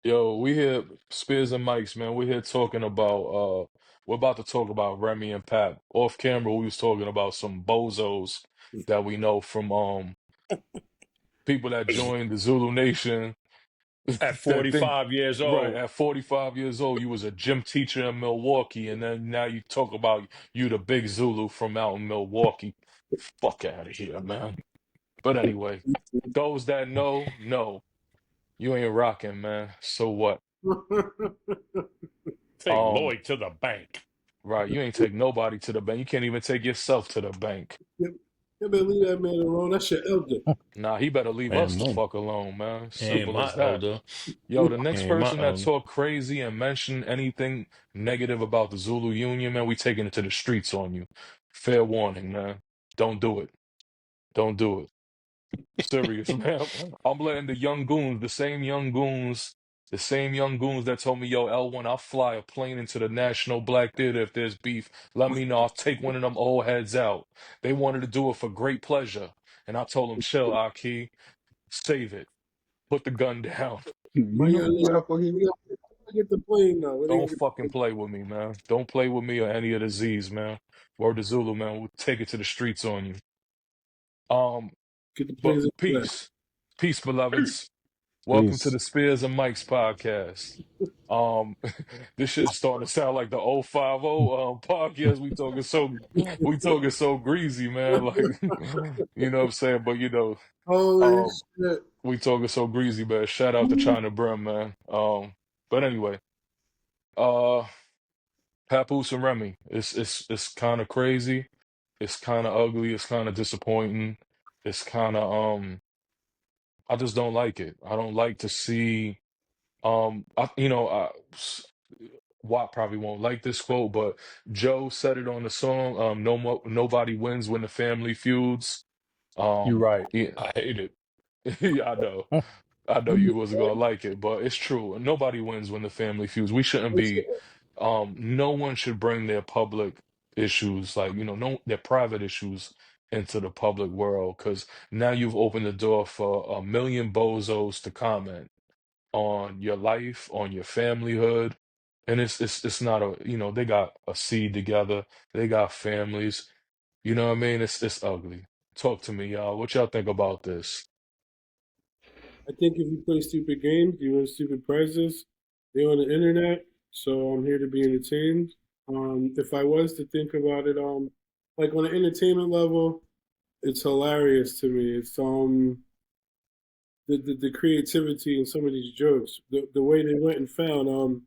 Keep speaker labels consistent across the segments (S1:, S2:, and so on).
S1: Yo, we here, Spears and Mikes, man. We're here talking about we're about to talk about Remy and Pap. Off camera, we was talking about some bozos that we know from people that joined the Zulu Nation
S2: At
S1: that think
S2: 45 years
S1: right
S2: old.
S1: at 45 years old you was a gym teacher in Milwaukee, and then now you talk about you the big Zulu from out in Milwaukee. Fuck out of here, man. But anyway, those that know, you ain't rocking, man. So what?
S2: Take
S1: Um.
S2: Lloyd to the bank.
S1: Right, you ain't take nobody to the bank. You can't even take yourself to the bank.
S3: You better leave that man alone. That's your elder.
S1: Nah, he better leave us
S2: Man,
S1: the
S2: no,
S1: fuck alone, man.
S2: he ain't
S1: Simple as
S2: my
S1: that.
S2: elder.
S1: Yo, the
S2: He
S1: next
S2: ain't my
S1: person that
S2: elder.
S1: talk crazy and mention anything negative about the Zulu Union, man, we taking it to the streets on you. Fair warning, man. Don't do it. Don't do it. Serious, man. I'm letting the young goons, the same young goons that told me, yo, L1, I'll fly a plane into the National Black Theater if there's beef. Let me know. I'll take one of them old heads out. They wanted to do it for great pleasure. And I told them, chill, Aki, save it. Put the gun down.
S4: You
S3: Man,
S4: know where the fuck he?
S3: we gonna get the plane now. Where they
S1: Don't
S3: gonna get the
S1: fucking play with me, man. Don't play with me or any of the Z's, man. Word to Zulu, man. We'll take it to the streets on you. Um,
S3: get the
S1: but
S3: planes in the back?
S1: peace. Peace, beloveds. Welcome to
S4: Peace.
S1: the Spears and Mikes podcast. Um, this shit's starting to sound like the 050 podcast. We talking so greasy, man. Like, you know what I'm saying? But
S3: Holy
S1: um,
S3: shit!
S1: we talking so greasy, man. Shout out to China Brim, man. But anyway, uh, Papoose and Remy. It's kind of crazy. It's kind of ugly. It's kind of disappointing. It's kind of I just don't like it. I don't like to see. Watt probably won't like this quote, but Joe said it on the song. Nobody wins when the family feuds.
S2: You right.
S1: Yeah,
S2: I hate it.
S1: yeah, I know. I know you wasn't gonna like it, but it's true. Nobody wins when the family feuds. We shouldn't be. No one should bring their public issues, like no their private issues, into the public world, because now you've opened the door for a million bozos to comment on your life, on your familyhood. And it's not they got a seed together, they got families. You know what I mean? It's ugly. Talk to me, y'all. What y'all think about this?
S3: I think if you play stupid games, you win stupid prizes. They're on the internet, so I'm here to be entertained. If I was to think about it, like on an entertainment level, it's hilarious to me. It's the creativity in some of these jokes, the way they went and found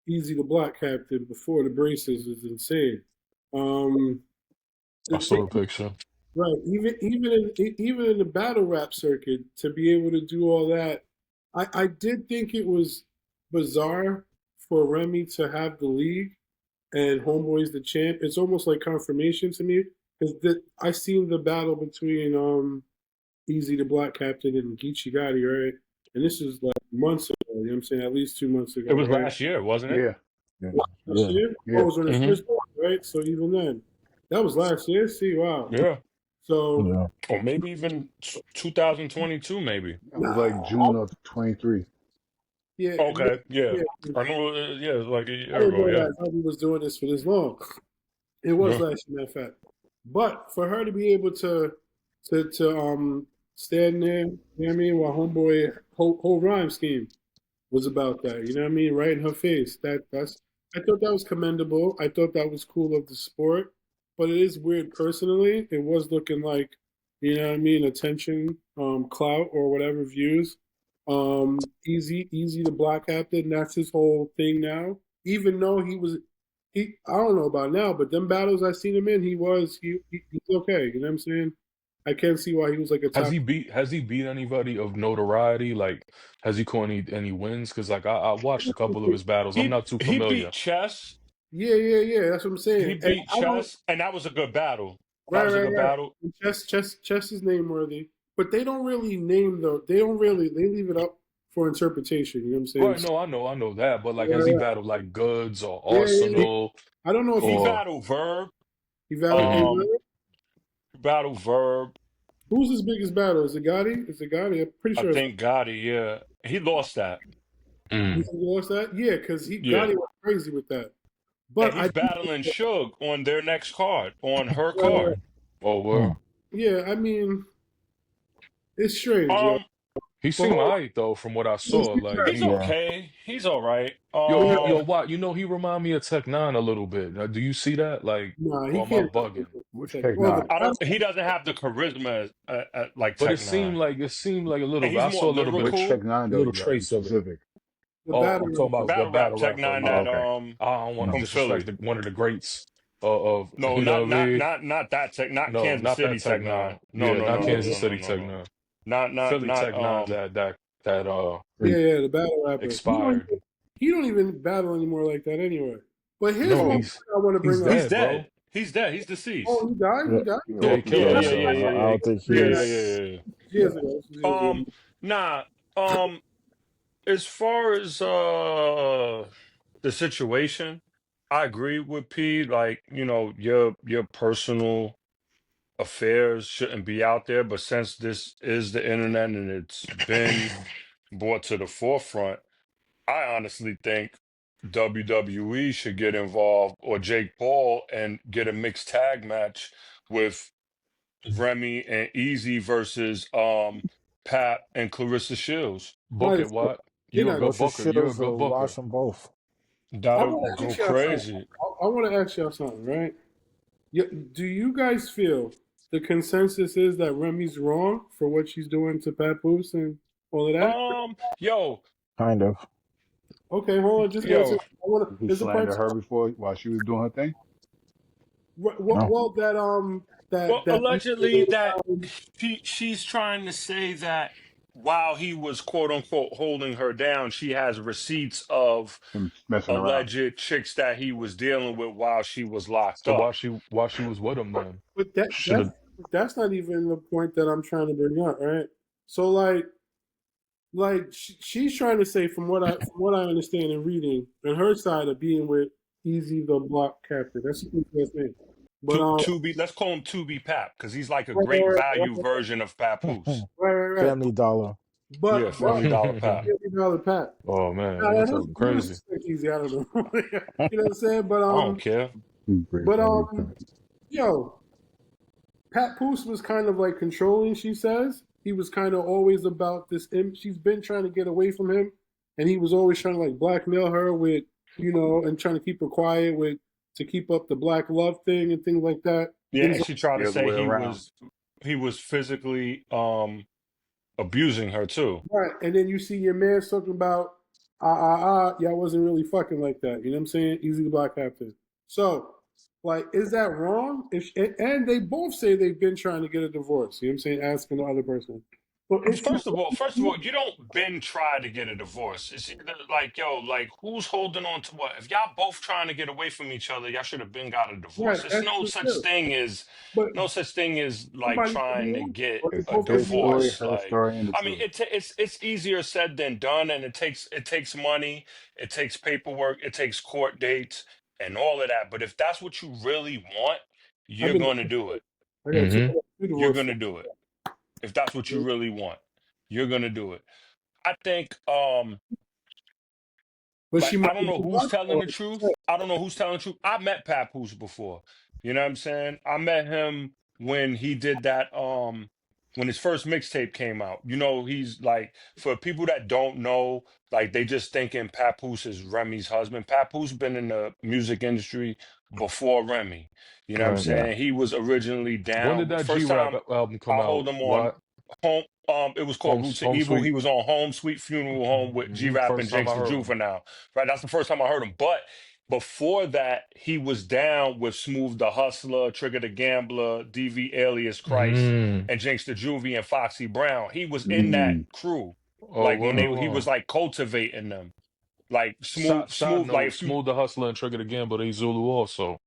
S3: Easy the Black Captain before the braces is insane. Um,
S1: I
S3: the,
S1: saw the picture.
S3: right, even in the battle rap circuit, to be able to do all that, I did think it was bizarre for Remy to have the league and Homeboy's the champ. It's almost like confirmation to me because I seen the battle between Easy the Black Captain and Geechee Gotti, right? And this is like months ago, you know what I'm saying? At least 2 months
S2: It
S3: ago,
S2: was
S3: right?
S2: last year, wasn't it?
S4: Yeah. Yeah.
S3: Last
S4: Yeah.
S3: year? Oh,
S4: Yeah.
S3: it was when it
S2: Mm-hmm.
S3: first started, right? So even then, that was last year. See, wow.
S2: Yeah.
S3: So,
S4: Yeah.
S2: Or maybe even 2022, maybe.
S4: That was like
S3: nah,
S4: June of 23.
S3: yeah,
S2: Okay. Yeah.
S3: yeah.
S2: I know. Yeah, it was like a
S3: I
S2: year
S3: didn't
S2: ago.
S3: know
S2: Yeah.
S3: that Hubby was doing this for this long. It was
S2: Yeah.
S3: last year, matter of fact. But for her to be able to stand there, you know what I mean, while homeboy whole rhyme scheme was about that. You know what I mean? Right in her face. That's I thought that was commendable. I thought that was cool of the sport. But it is weird personally. It was looking like, you know what I mean, attention, clout or whatever views. Easy to block captain. That's his whole thing now. Even though he I don't know about now, but them battles I seen him in, he's okay. You know what I'm saying? I can't see why he was like a
S1: Has
S3: top.
S1: he beat anybody of notoriety? Like, has he caught any wins? Because like I watched a couple of his battles. I'm not too
S2: He beat
S1: familiar.
S2: Chess.
S3: Yeah. That's what I'm
S2: He
S3: saying. And
S2: beat
S3: I don't.
S2: Chess, and that was a good battle. That was a good
S3: Right.
S2: battle.
S3: Chess is name worthy, but they don't really name though. They don't really. They leave it up for interpretation. You know what I'm saying?
S1: Right, no, I know that, but like, has he
S3: Right.
S1: battled like Goods or
S3: Yeah.
S1: Arsenal
S3: I don't know if
S2: He
S1: or
S2: battled Verb.
S3: he battled.
S2: Um, battled Verb.
S3: Who's his biggest battle? Is it Gotti? I'm pretty
S2: I
S3: sure it's
S2: think Gotti. Yeah, he lost that.
S3: You
S1: Mm.
S3: think he lost that? Yeah, because he
S2: Yeah.
S3: Gotti went crazy with that.
S2: And
S3: But I
S2: he's
S3: do think
S2: battling Suge on their next card, on her
S3: that,
S2: card.
S1: Oh,
S4: Hmm.
S1: well,
S3: yeah, I mean, it's strange, yo.
S2: Um,
S1: he
S3: But
S1: seemed alright though, from what I saw. Like
S2: he's
S1: he,
S4: Yeah.
S2: okay. He's all right.
S1: what? You know, he remind me of Tech Nine a little bit. Now, do you see that? Like,
S3: nah, he
S1: or am I
S3: can't.
S1: bugging?
S4: Which
S3: Take,
S4: Tech
S3: well, the
S4: Nine?
S2: I don't.
S3: battle,
S2: He doesn't have the charisma like
S1: But
S2: Tech Nine,
S1: it seemed like a
S2: and
S1: little bit.
S2: he's
S1: I
S2: more
S1: saw a little bit,
S4: Which Tech
S2: lyrical.
S4: Nine
S1: a
S4: though?
S1: little
S4: You got to be
S1: trace of it.
S4: specific.
S3: the
S1: Oh,
S3: battle
S1: I'm talking about the
S2: Battle rap
S1: battle
S2: Tech
S1: rapper.
S2: Nine
S1: Yeah,
S4: Oh,
S2: that
S4: okay.
S1: I don't want to
S2: from
S1: disrespect
S2: Philly.
S1: one of the greats
S2: No,
S1: you know what I mean?
S2: not that Tech, not
S1: No,
S2: Kansas
S1: not that
S2: City
S1: Tech
S2: Tech
S1: Nine.
S2: Nine. No,
S1: Yeah,
S2: no,
S1: not
S2: no, no,
S1: Kansas
S2: no, no,
S1: City
S2: no,
S1: Tech
S2: no.
S1: Nine.
S2: Not
S1: Philly Tech Nine that
S3: yeah,
S4: Three.
S3: yeah, the battle rapper.
S1: expired.
S3: He don't even battle anymore like that anyway. But here's
S1: No,
S3: one
S4: Oh,
S3: thing I want to
S1: he's
S3: bring up.
S2: He's
S1: dead, bro.
S2: dead. He's dead. He's
S3: Oh,
S2: deceased.
S3: he died.
S4: yeah.
S3: He died.
S4: Yeah,
S1: Yeah, he
S4: yeah.
S1: killed
S2: Yeah, yeah,
S4: I,
S2: yeah,
S1: himself.
S2: yeah,
S4: I
S2: yeah,
S4: don't think
S2: yeah,
S3: Yeah,
S2: yeah,
S4: he's.
S2: yeah,
S3: years ago. This was years
S2: yeah.
S3: ago.
S2: Nah. As far as the situation, I agree with P. Like, your personal affairs shouldn't be out there, but since this is the internet and it's been brought to the forefront, I honestly think WWE should get involved, or Jake Paul, and get a mixed tag match with Remy and Easy versus Pat and Clarissa Shields.
S3: Not
S1: Book
S3: a,
S1: it, what?
S3: they're
S1: You're a
S3: not.
S1: good
S5: Clarissa
S1: booker. You're a
S5: Shields
S1: good
S5: will
S1: booker.
S5: wash them both.
S3: I
S2: That'll
S3: want to
S2: go
S3: ask y'all something.
S2: crazy.
S3: I want to ask y'all something, right? Do you guys feel the consensus is that Remy's wrong for what she's doing to Papoose and all of that?
S2: Yo,
S5: Kind of.
S3: Okay, hold on. Just answer.
S2: yo,
S3: I want to.
S4: He
S3: There's a part.
S4: slandered her before while she was doing her thing.
S5: No.
S3: Well,
S2: well,
S3: that
S2: allegedly that she's trying to say that while he was quote unquote holding her down, she has receipts of
S4: Him messing around.
S2: alleged chicks that he was dealing with while she was locked
S1: So
S2: up.
S1: while she was with him, then
S3: but
S1: should have.
S3: that's not even the point that I'm trying to bring up, right? So she's trying to say from what I understand and reading on her side of being with Easy the Block Captain. That's what she's saying. But
S2: To be, let's call him To Be Pap, because he's like a
S3: right,
S2: great value
S3: right,
S2: version of Papoose.
S3: right.
S5: Family Dollar.
S2: Yeah,
S3: But
S2: Family Dollar Pap.
S3: $50 pack.
S1: Oh man,
S3: Now,
S1: y'all
S3: who's
S1: talking crazy.
S3: easy? I don't know. You know what I'm saying?
S2: I don't care.
S4: Great
S3: But
S4: value pack.
S3: yo, Pat Poose was kind of like controlling. She says he was kind of always about this. She's been trying to get away from him, and he was always trying to like blackmail her with, and trying to keep her quiet with to keep up the black love thing and things like that.
S2: Yeah,
S3: Things
S2: and
S3: like,
S2: she tried to
S4: The other
S2: say
S4: way around.
S2: he was physically abusing her too.
S3: right, and then you see your man talking about y'all wasn't really fucking like that. You know what I'm saying? Easy the Black Captain. So, like, is that wrong? And they both say they've been trying to get a divorce. You know what I'm saying? Asking the other person. But if she,
S2: First of all, you don't been try to get a divorce. It's either like, yo, like who's holding on to what? If y'all both trying to get away from each other, y'all should have been got a
S3: right,
S2: divorce. It's
S3: that's true. But
S2: no such thing as like
S3: somebody
S2: trying to get
S3: or they
S4: It's
S2: a
S3: both
S4: his
S3: agree on
S4: story,
S2: divorce.
S4: her
S2: Like,
S4: story, and the
S2: I mean,
S4: truth.
S2: it's easier said than done, and it takes money, it takes paperwork, it takes court dates, and all of that. But if that's what you really want,
S3: I've
S2: you're
S3: been
S2: going to do it.
S3: I got
S1: Hmm.
S3: two
S2: You're
S3: divorces.
S2: going to do it. If that's what you really want, you're going to do it. I think
S3: But
S2: like
S3: she
S2: I
S3: might
S2: don't
S3: be
S2: know
S3: too
S2: who's
S3: much
S2: telling
S3: for
S2: the
S3: her.
S2: truth. I don't know who's telling the truth. I met Papoose before. You know what I'm saying? I met him when he did that when his first mixtape came out. He's like, for people that don't know, like they just thinking Papoose is Remy's husband. Papoose been in the music industry before Remy. You know what I'm
S1: Right.
S4: Yeah.
S2: saying? He was originally
S1: When did
S2: down.
S1: that G
S2: First
S1: Rap
S2: time
S1: album come
S2: I hold
S1: out?
S2: him on
S1: What?
S2: home. It was called Roots of
S1: Home
S2: Evil. He
S1: Sweet.
S2: was on Home Sweet Funeral Home with G Rap and
S1: First time
S2: Jinx
S1: I
S2: the
S1: heard him.
S2: Juvenile. Right, that's the first time I heard him. But before that, he was down with Smooth the Hustler, Trigger the Gambler, DV Alias Christ,
S1: Mm.
S2: and Jinx the Juvie and Foxy Brown. He was in that
S4: Mm.
S2: crew,
S1: Oh,
S2: like when
S1: word
S2: he was
S1: on.
S2: like cultivating them, like
S1: Side
S2: smooth. Like
S1: note,
S2: if you
S1: Smooth the Hustler and Trigger the Gamble, they Zulu also.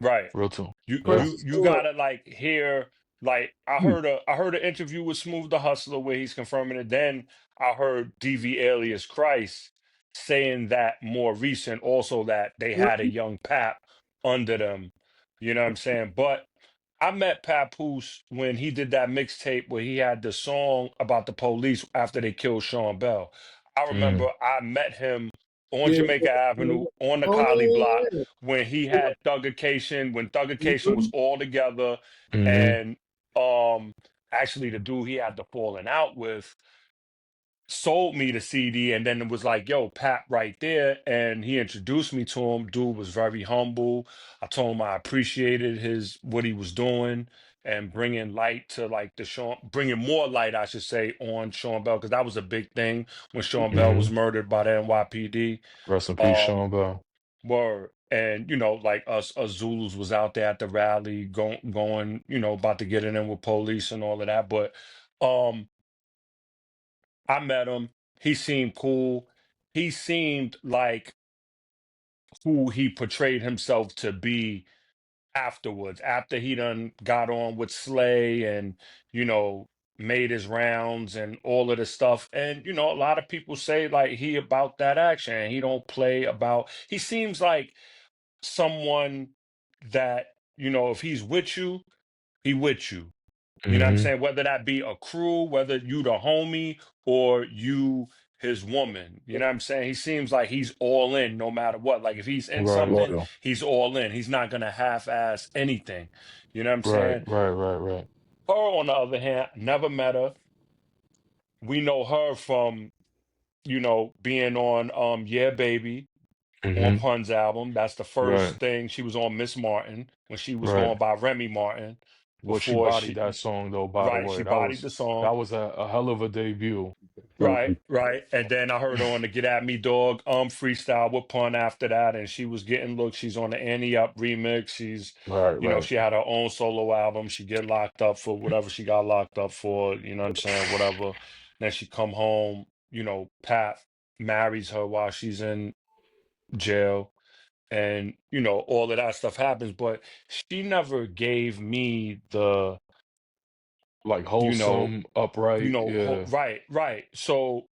S2: right.
S1: Real too.
S2: You
S1: Yeah.
S2: you
S3: Question
S2: you
S3: four.
S2: gotta like hear like
S4: Mm.
S2: I heard an interview with Smooth the Hustler where he's confirming it. Then I heard DV Alias Christ saying that more recent also that they had a young Pap under them. You know what I'm saying? But I met Papoose when he did that mixtape where he had the song about the police after they killed Sean Bell. I
S1: Mm.
S2: remember I met him on
S3: Yeah.
S2: Jamaica Avenue on the
S3: Oh
S2: Collie block
S3: yeah.
S2: when he
S3: Yeah.
S2: had Thuggication, when Thuggication was
S3: Mhm.
S2: all together,
S1: Mm-hmm.
S2: and um actually the dude he had the falling out with sold me the CD, and then it was like, yo, Pat right there. And he introduced me to him. Dude was very humble. I told him I appreciated what he was doing and bringing light to like bringing more light, I should say, on Sean Bell, because that was a big thing when Sean Bell
S1: Mm-hmm.
S2: was murdered by the NYPD.
S1: Rest in peace,
S2: Um,
S1: Sean Bell.
S2: were and like us Zulus was out there at the rally going, about to get it in with police and all of that. But um I met him. He seemed cool. He seemed like who he portrayed himself to be afterwards, after he done got on with Slay and, made his rounds and all of the stuff. And, a lot of people say like he about that action. He don't play about, he seems like someone that, if he's with you, he with you. You know what I'm
S1: Mm-hmm.
S2: saying? Whether that be a crew, whether you the homie or you his woman. You know what I'm saying? He seems like he's all in no matter what. Like if he's in
S1: Right.
S2: something,
S5: Loyal.
S2: he's all in. He's not gonna half ass anything. You know what I'm
S1: Right.
S2: saying?
S1: Right. Right. Right.
S2: Her, on the other hand, never met her. We know her from, being on Yeah Baby on
S1: Mm-hmm.
S2: Pun's album. That's the
S1: Right.
S2: first thing. She was on Miss Martin when she was
S1: Right.
S2: going by Remy Martin
S1: Well, she
S2: before
S1: bodied
S2: she
S1: that song though. By the
S2: right, she
S1: way,
S2: bodied the song.
S1: that was a hell of a debut.
S2: Right, right. And then I heard her on the Get At Me Dog freestyle with Pun after that, and she was getting looked. She's on the Annie Up remix. She's,
S1: Right. Right.
S2: she had her own solo album. She get locked up for whatever she got locked up for, you know what I'm saying, whatever. Then she come home, Pat marries her while she's in jail, and all of that stuff happens. But she never gave me the,
S1: Like
S2: you know,
S1: wholesome, upright. Yeah.
S2: right, right. So,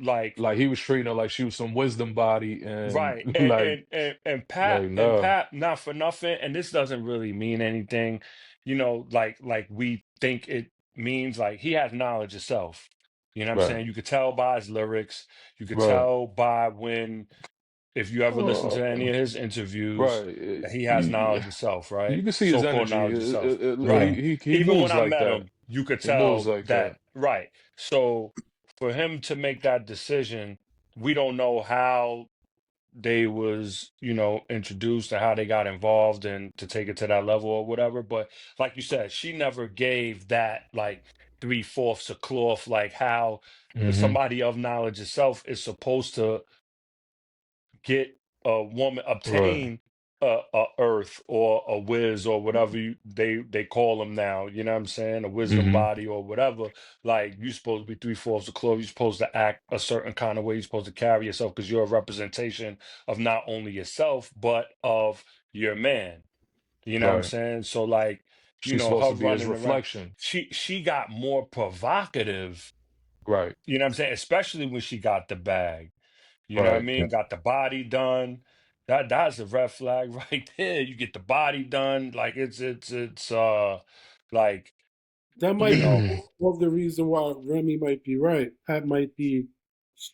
S2: like
S1: Like he was treating her like she was some wisdom body, and
S2: right.
S1: like
S2: Pat,
S1: nah.
S2: not for nothing, and this doesn't really mean anything, like we think it means. Like he has knowledge of self. You know what I'm
S1: Right.
S2: saying? You could tell by his lyrics, you could
S1: Right.
S2: tell by when, if you ever listen
S1: Uh,
S2: to any of his interviews,
S1: right.
S2: that he has
S1: You,
S2: knowledge of self, right?
S1: you can see his
S2: So-called
S1: energy.
S2: knowledge of self.
S5: Yeah.
S2: Right.
S1: He
S2: Even when
S1: moves
S2: I
S1: like
S2: met
S1: that.
S2: him, you could
S1: He moves
S2: tell
S1: like
S2: that,
S1: that.
S2: right. So for him to make that decision, we don't know how they was, introduced and how they got involved and to take it to that level or whatever. But like you said, she never gave that like three-fourths of cloth, like how
S1: Mm-hmm.
S2: somebody of knowledge itself is supposed to get a woman,
S1: Right.
S2: obtain a earth or a whiz or whatever they call them now. You know what I'm saying? A wisdom
S1: Mm-hmm.
S2: body or whatever. Like you're supposed to be three-fourths of cloth. You're supposed to act a certain kind of way. You're supposed to carry yourself because you're a representation of not only yourself but of your man. You know what I'm
S1: Right.
S2: saying? So like,
S1: She's supposed
S2: her
S1: to be his
S2: running around.
S1: reflection.
S2: She got more provocative.
S1: Right.
S2: You know what I'm saying? Especially when she got the bag. You know what I
S1: Right.
S5: Yeah.
S2: mean? Got the body done. That's a red flag right there. You get the body done. Like it's like,
S3: That
S2: you
S3: might be
S2: know,
S3: more of the reason why Remy might be right. Pat might be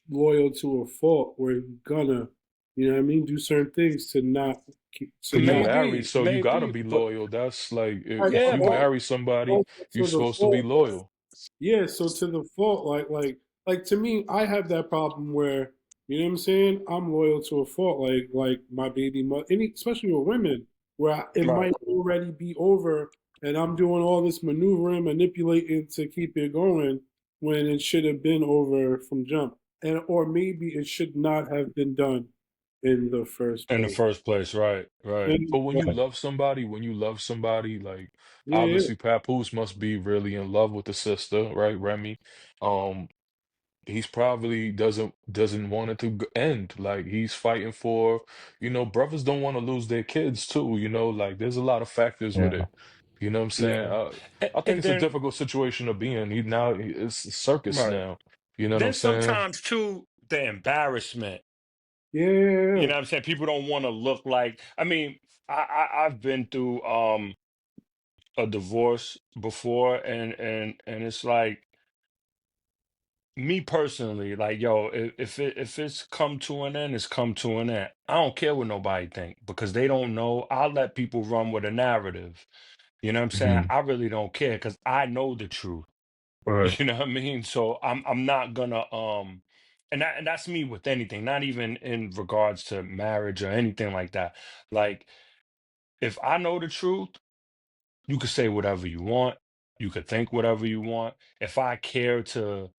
S3: loyal to a fault where he's gonna, you know what I mean, do certain things to not to
S1: But you
S3: not.
S1: married,
S2: maybe,
S1: so you gotta
S2: maybe,
S1: be
S2: but
S1: loyal. That's like
S3: Right,
S1: if
S2: yeah,
S1: you
S2: but
S1: marry somebody,
S3: also
S1: you're
S3: to the
S1: supposed to be
S3: fault.
S1: loyal.
S3: Yeah, so to the fault, like to me, I have that problem where you know what I'm saying. I'm loyal to a fault, like my baby mother, any especially with women, where it
S2: right.
S3: might already be over, and I'm doing all this maneuvering, manipulating to keep it going when it should have been over from jump, and or maybe it should not have been done in the first
S2: In the
S3: place.
S2: first place, right, right.
S3: And
S1: But when you love somebody, like
S3: yeah, yeah,
S1: obviously Papoose must be really in love with the sister, right, Remy? Um, he's probably doesn't want it to end. Like he's fighting for, brothers don't want to lose their kids too, like there's a lot of factors with
S5: Yeah.
S1: it. You know what I'm saying?
S2: Yeah.
S1: I think
S2: And
S1: it's a
S2: then
S1: difficult situation to be in. It's a circus
S2: right.
S1: now. You know what I'm
S2: Then
S1: saying?
S2: sometimes too, the embarrassment. You
S3: yeah.
S2: know what I'm saying? People don't want to look like, I mean, I've been through a divorce before, and it's like me personally, like yo, if it's come to an end, it's come to an end. I don't care what nobody think because they don't know. I'll let people run with a narrative. You know what I'm saying?
S1: Hmm.
S2: I really don't care because I know the truth.
S1: Right.
S2: You know what I mean? So I'm not gonna and that's me with anything, not even in regards to marriage or anything like that. Like if I know the truth, you could say whatever you want, you could think whatever you want. If I care to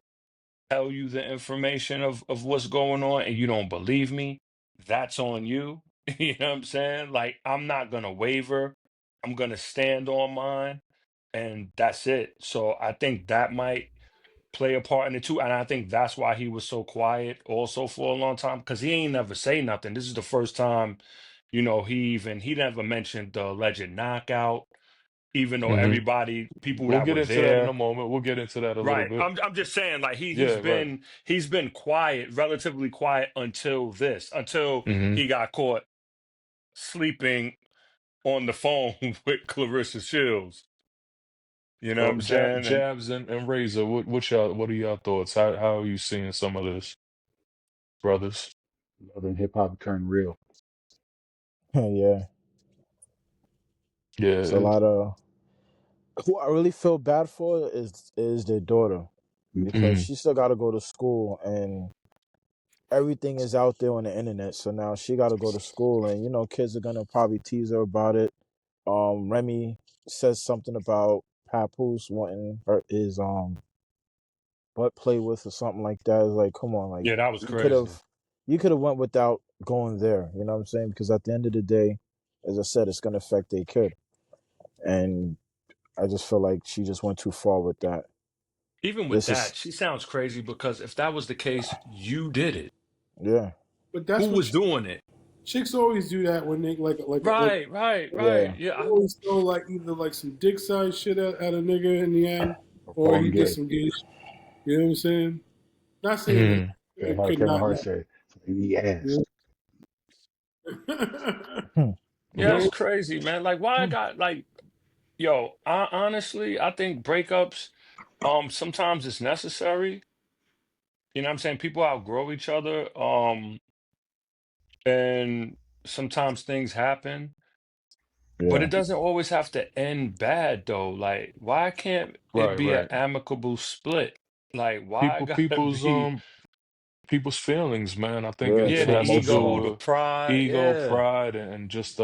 S2: tell you the information of what's going on and you don't believe me, that's on you. You know what I'm saying? Like I'm not gonna waver. I'm gonna stand on mine and that's it. So I think that might play a part in it too. And I think that's why he was so quiet also for a long time, because he ain't never say nothing. This is the first time, he never mentioned the alleged knockout, even though
S1: Hmm.
S2: people
S1: We'll
S2: that
S1: get
S2: were
S1: into that in a
S2: there.
S1: moment. We'll get into that a little
S2: Right.
S1: bit.
S2: I'm just saying, like
S1: Yeah, right.
S2: he's been quiet, relatively quiet until
S1: Hmm.
S2: he got caught sleeping on the phone with Clarissa Shields. You know what
S1: So
S2: I'm saying? And
S1: Jabs and Razor, what are y'all thoughts? How are you seeing some of this, brothers?
S4: Love and hip hop turned real.
S5: Yeah,
S1: Yeah.
S5: it's a lot of who I really feel bad for is their daughter
S4: Me
S5: because
S4: too.
S1: Hmm.
S5: she still got to go to school and everything is out there on the internet. So now she got to go to school, and kids are gonna probably tease her about it. Remy says something about Papoose wanting his butt play with or something like that. It's like, come on, like
S2: yeah, that was
S5: you could
S2: crazy.
S5: have you could have went without going there. You know what I'm saying? Because at the end of the day, as I said, it's gonna affect their kid, and I just feel like she just went too far with that.
S2: Even with
S5: This is
S2: that, she sounds crazy because if that was the case, you did it.
S5: yeah,
S3: But
S2: Who
S3: that's what
S2: was doing it?
S3: chicks always do that when they like
S2: Right, right, right.
S5: yeah,
S2: Yeah,
S3: they always throw like either like some dick size shit at a nigga in the end,
S4: Or
S3: or
S4: calling
S3: he did
S4: gay.
S3: some gay shit. You know what I'm saying? Not saying that
S1: Hmm.
S4: Yeah,
S3: it
S4: how
S3: could
S4: Kevin
S3: not.
S4: Hart said, he asked.
S3: You know?
S5: hmm.
S2: yeah, it's
S1: Yeah.
S2: crazy, man. Like, why I
S5: Hmm.
S2: got like, yo, honestly, I think breakups, sometimes it's necessary. You know what I'm saying? People outgrow each other, and sometimes things happen, but it
S5: Yeah,
S2: doesn't always have to end bad though. Like, why can't it
S1: Right,
S2: be an
S1: right.
S2: amicable split? Like, why I
S1: People,
S2: gotta
S1: people's
S2: be,
S1: people's feelings, man. I think
S5: yeah,
S2: yeah,
S1: it
S5: too
S2: the
S1: has to
S2: ego,
S1: do
S5: emotional.
S2: the
S1: with
S2: pride,
S1: ego,
S2: yeah.
S1: pride, and just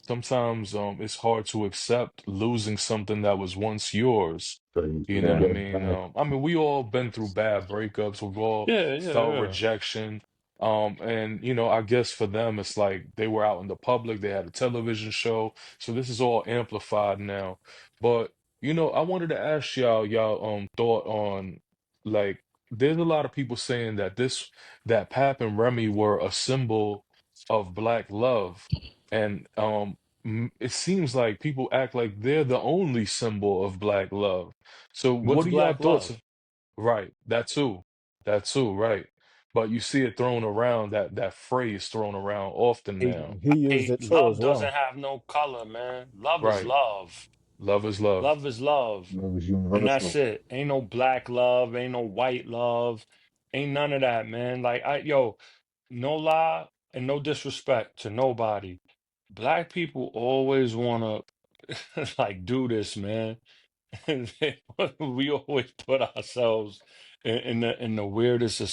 S1: sometimes it's hard to accept losing something that was once yours.
S4: So
S1: You know
S4: you
S1: what I
S5: Yeah,
S4: get it
S1: mean?
S4: back.
S1: I mean, we all been through bad breakups. We've all
S2: Yeah, yeah,
S1: felt
S2: yeah.
S1: rejection. And I guess for them, it's like they were out in the public. They had a television show, so this is all amplified now. But I wanted to ask y'all thought on, like, there's a lot of people saying that that Pap and Remy were a symbol of black love, and it seems like people act like they're the only symbol of black love. So
S2: What's
S1: what are y'all
S2: black
S1: thoughts?
S2: love?
S1: Right, that too, right. But you see it thrown around, that phrase thrown around often now.
S5: he used
S2: Hey,
S5: it too as
S2: love doesn't
S5: well.
S2: have no color, man. Love is
S1: Right.
S2: love.
S1: Love is love.
S2: Love is love.
S4: Love is
S2: And that's
S4: universal.
S2: it. Ain't no black love, ain't no white love, ain't none of that, man. Like no lie and no disrespect to nobody. Black people always wanna like do this, man. And we always put ourselves in the weirdest of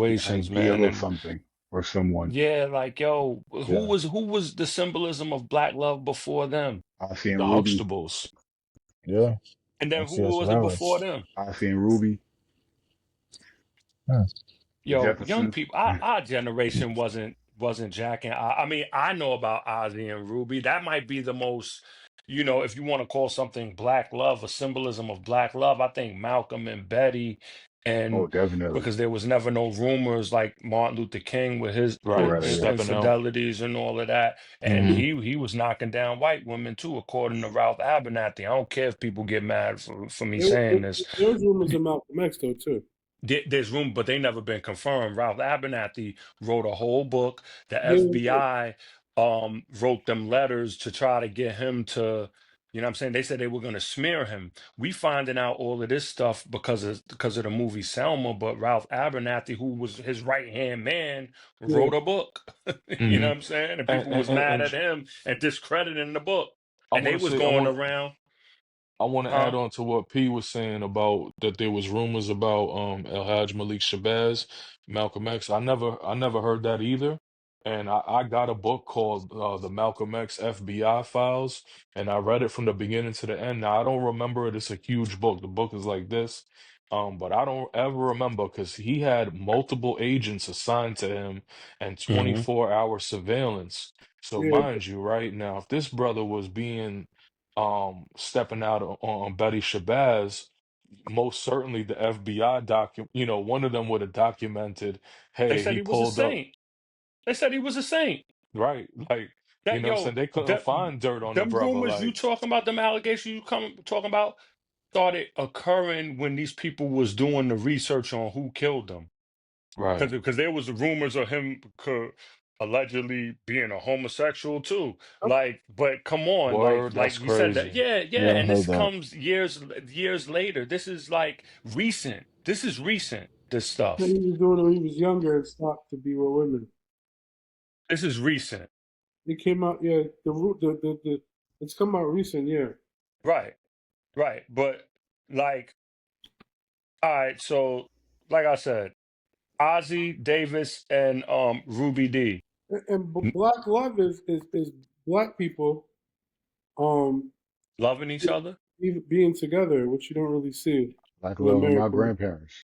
S4: The
S2: situations,
S4: ideal
S2: man.
S4: of
S2: And
S4: something or someone.
S2: yeah, like yo, who
S4: Yeah.
S2: was the symbolism of black love before them?
S4: I seen
S1: The
S4: Ruby.
S1: Huxtables.
S5: Yeah,
S2: And then who
S5: MCS
S2: was it before
S5: Valens.
S2: them?
S4: I seen Ruby.
S5: Hmm.
S4: The
S2: Yo, young
S4: Jeffersons.
S2: people, our generation wasn't jacking. I mean, I know about Ozzy and Ruby. That might be the most, if you want to call something black love, a symbolism of black love. I think Malcolm and Betty,
S4: Oh,
S2: and
S4: definitely.
S2: because there was never no rumors like Martin Luther King with his
S1: Right.
S4: Correct. Yeah.
S1: Stepping out.
S2: infidelities and all of that, and
S1: Hmm.
S2: he was knocking down white women too, according to Ralph Abernathy. I don't care if people get mad for me saying this.
S3: There was rumors of Malcolm X though too.
S2: There's room, but they never been confirmed. Ralph Abernathy wrote a whole book. The
S3: Yeah,
S2: FBI wrote them letters to try to get him to You know what I'm saying? They said they were gonna smear him. We finding out all of this stuff because of the movie Selma, but Ralph Abernathy, who was his right hand man,
S3: Yeah.
S2: wrote a book. You know
S1: Hmm.
S2: what I'm saying? And
S1: And,
S2: people
S1: and,
S2: was
S1: and,
S2: mad
S1: and
S2: at him and discrediting the book.
S1: I
S2: And they
S1: want to
S2: was
S1: say,
S2: going around,
S1: I want to add
S2: huh?
S1: on to what P was saying about that there was rumors about El Hajj Malik Shabazz, Malcolm X. I never heard that either. And I got a book called the Malcolm X FBI Files, and I read it from the beginning to the end. Now I don't remember it. It's a huge book. The book is like this, but I don't ever remember because he had multiple agents assigned to him and
S2: Hmm.
S1: 24-hour surveillance. So
S3: Yeah.
S1: mind you, right now, if this brother was being stepping out on Betty Shabazz, most certainly the FBI one of them would have documented,
S2: They
S1: hey,
S2: said
S1: he
S2: he was a
S1: pulled up,
S2: saint. They said he was a saint.
S1: right? Like, you
S2: That
S1: know what I'm saying?
S2: yo,
S1: They couldn't
S2: that
S1: find dirt on the
S2: them
S1: brother,
S2: rumors you
S1: like,
S2: talking about, them allegations you come talking about, started occurring when these people was doing the research on who killed them.
S1: right.
S2: Because there was rumors of him allegedly being a homosexual too.
S3: Oh,
S2: Like, but come on,
S1: Word,
S2: like
S1: that's
S2: you said that,
S1: crazy.
S2: yeah, yeah.
S5: Yeah, I
S2: And
S5: heard
S2: this
S5: that.
S2: comes years later. This is like recent. This is recent. This
S3: that
S2: stuff.
S3: he was doing when he was younger and stopped to be with women.
S2: This is recent.
S3: It came out, yeah. It's come out recent, yeah.
S2: Right, right. But like, all right. So, like I said, Ozzy Davis and Ruby D.
S3: And black love is black people um
S2: Loving each other.
S3: being together, which you don't really see
S4: Like
S3: in
S4: loving my
S3: America.
S4: grandparents.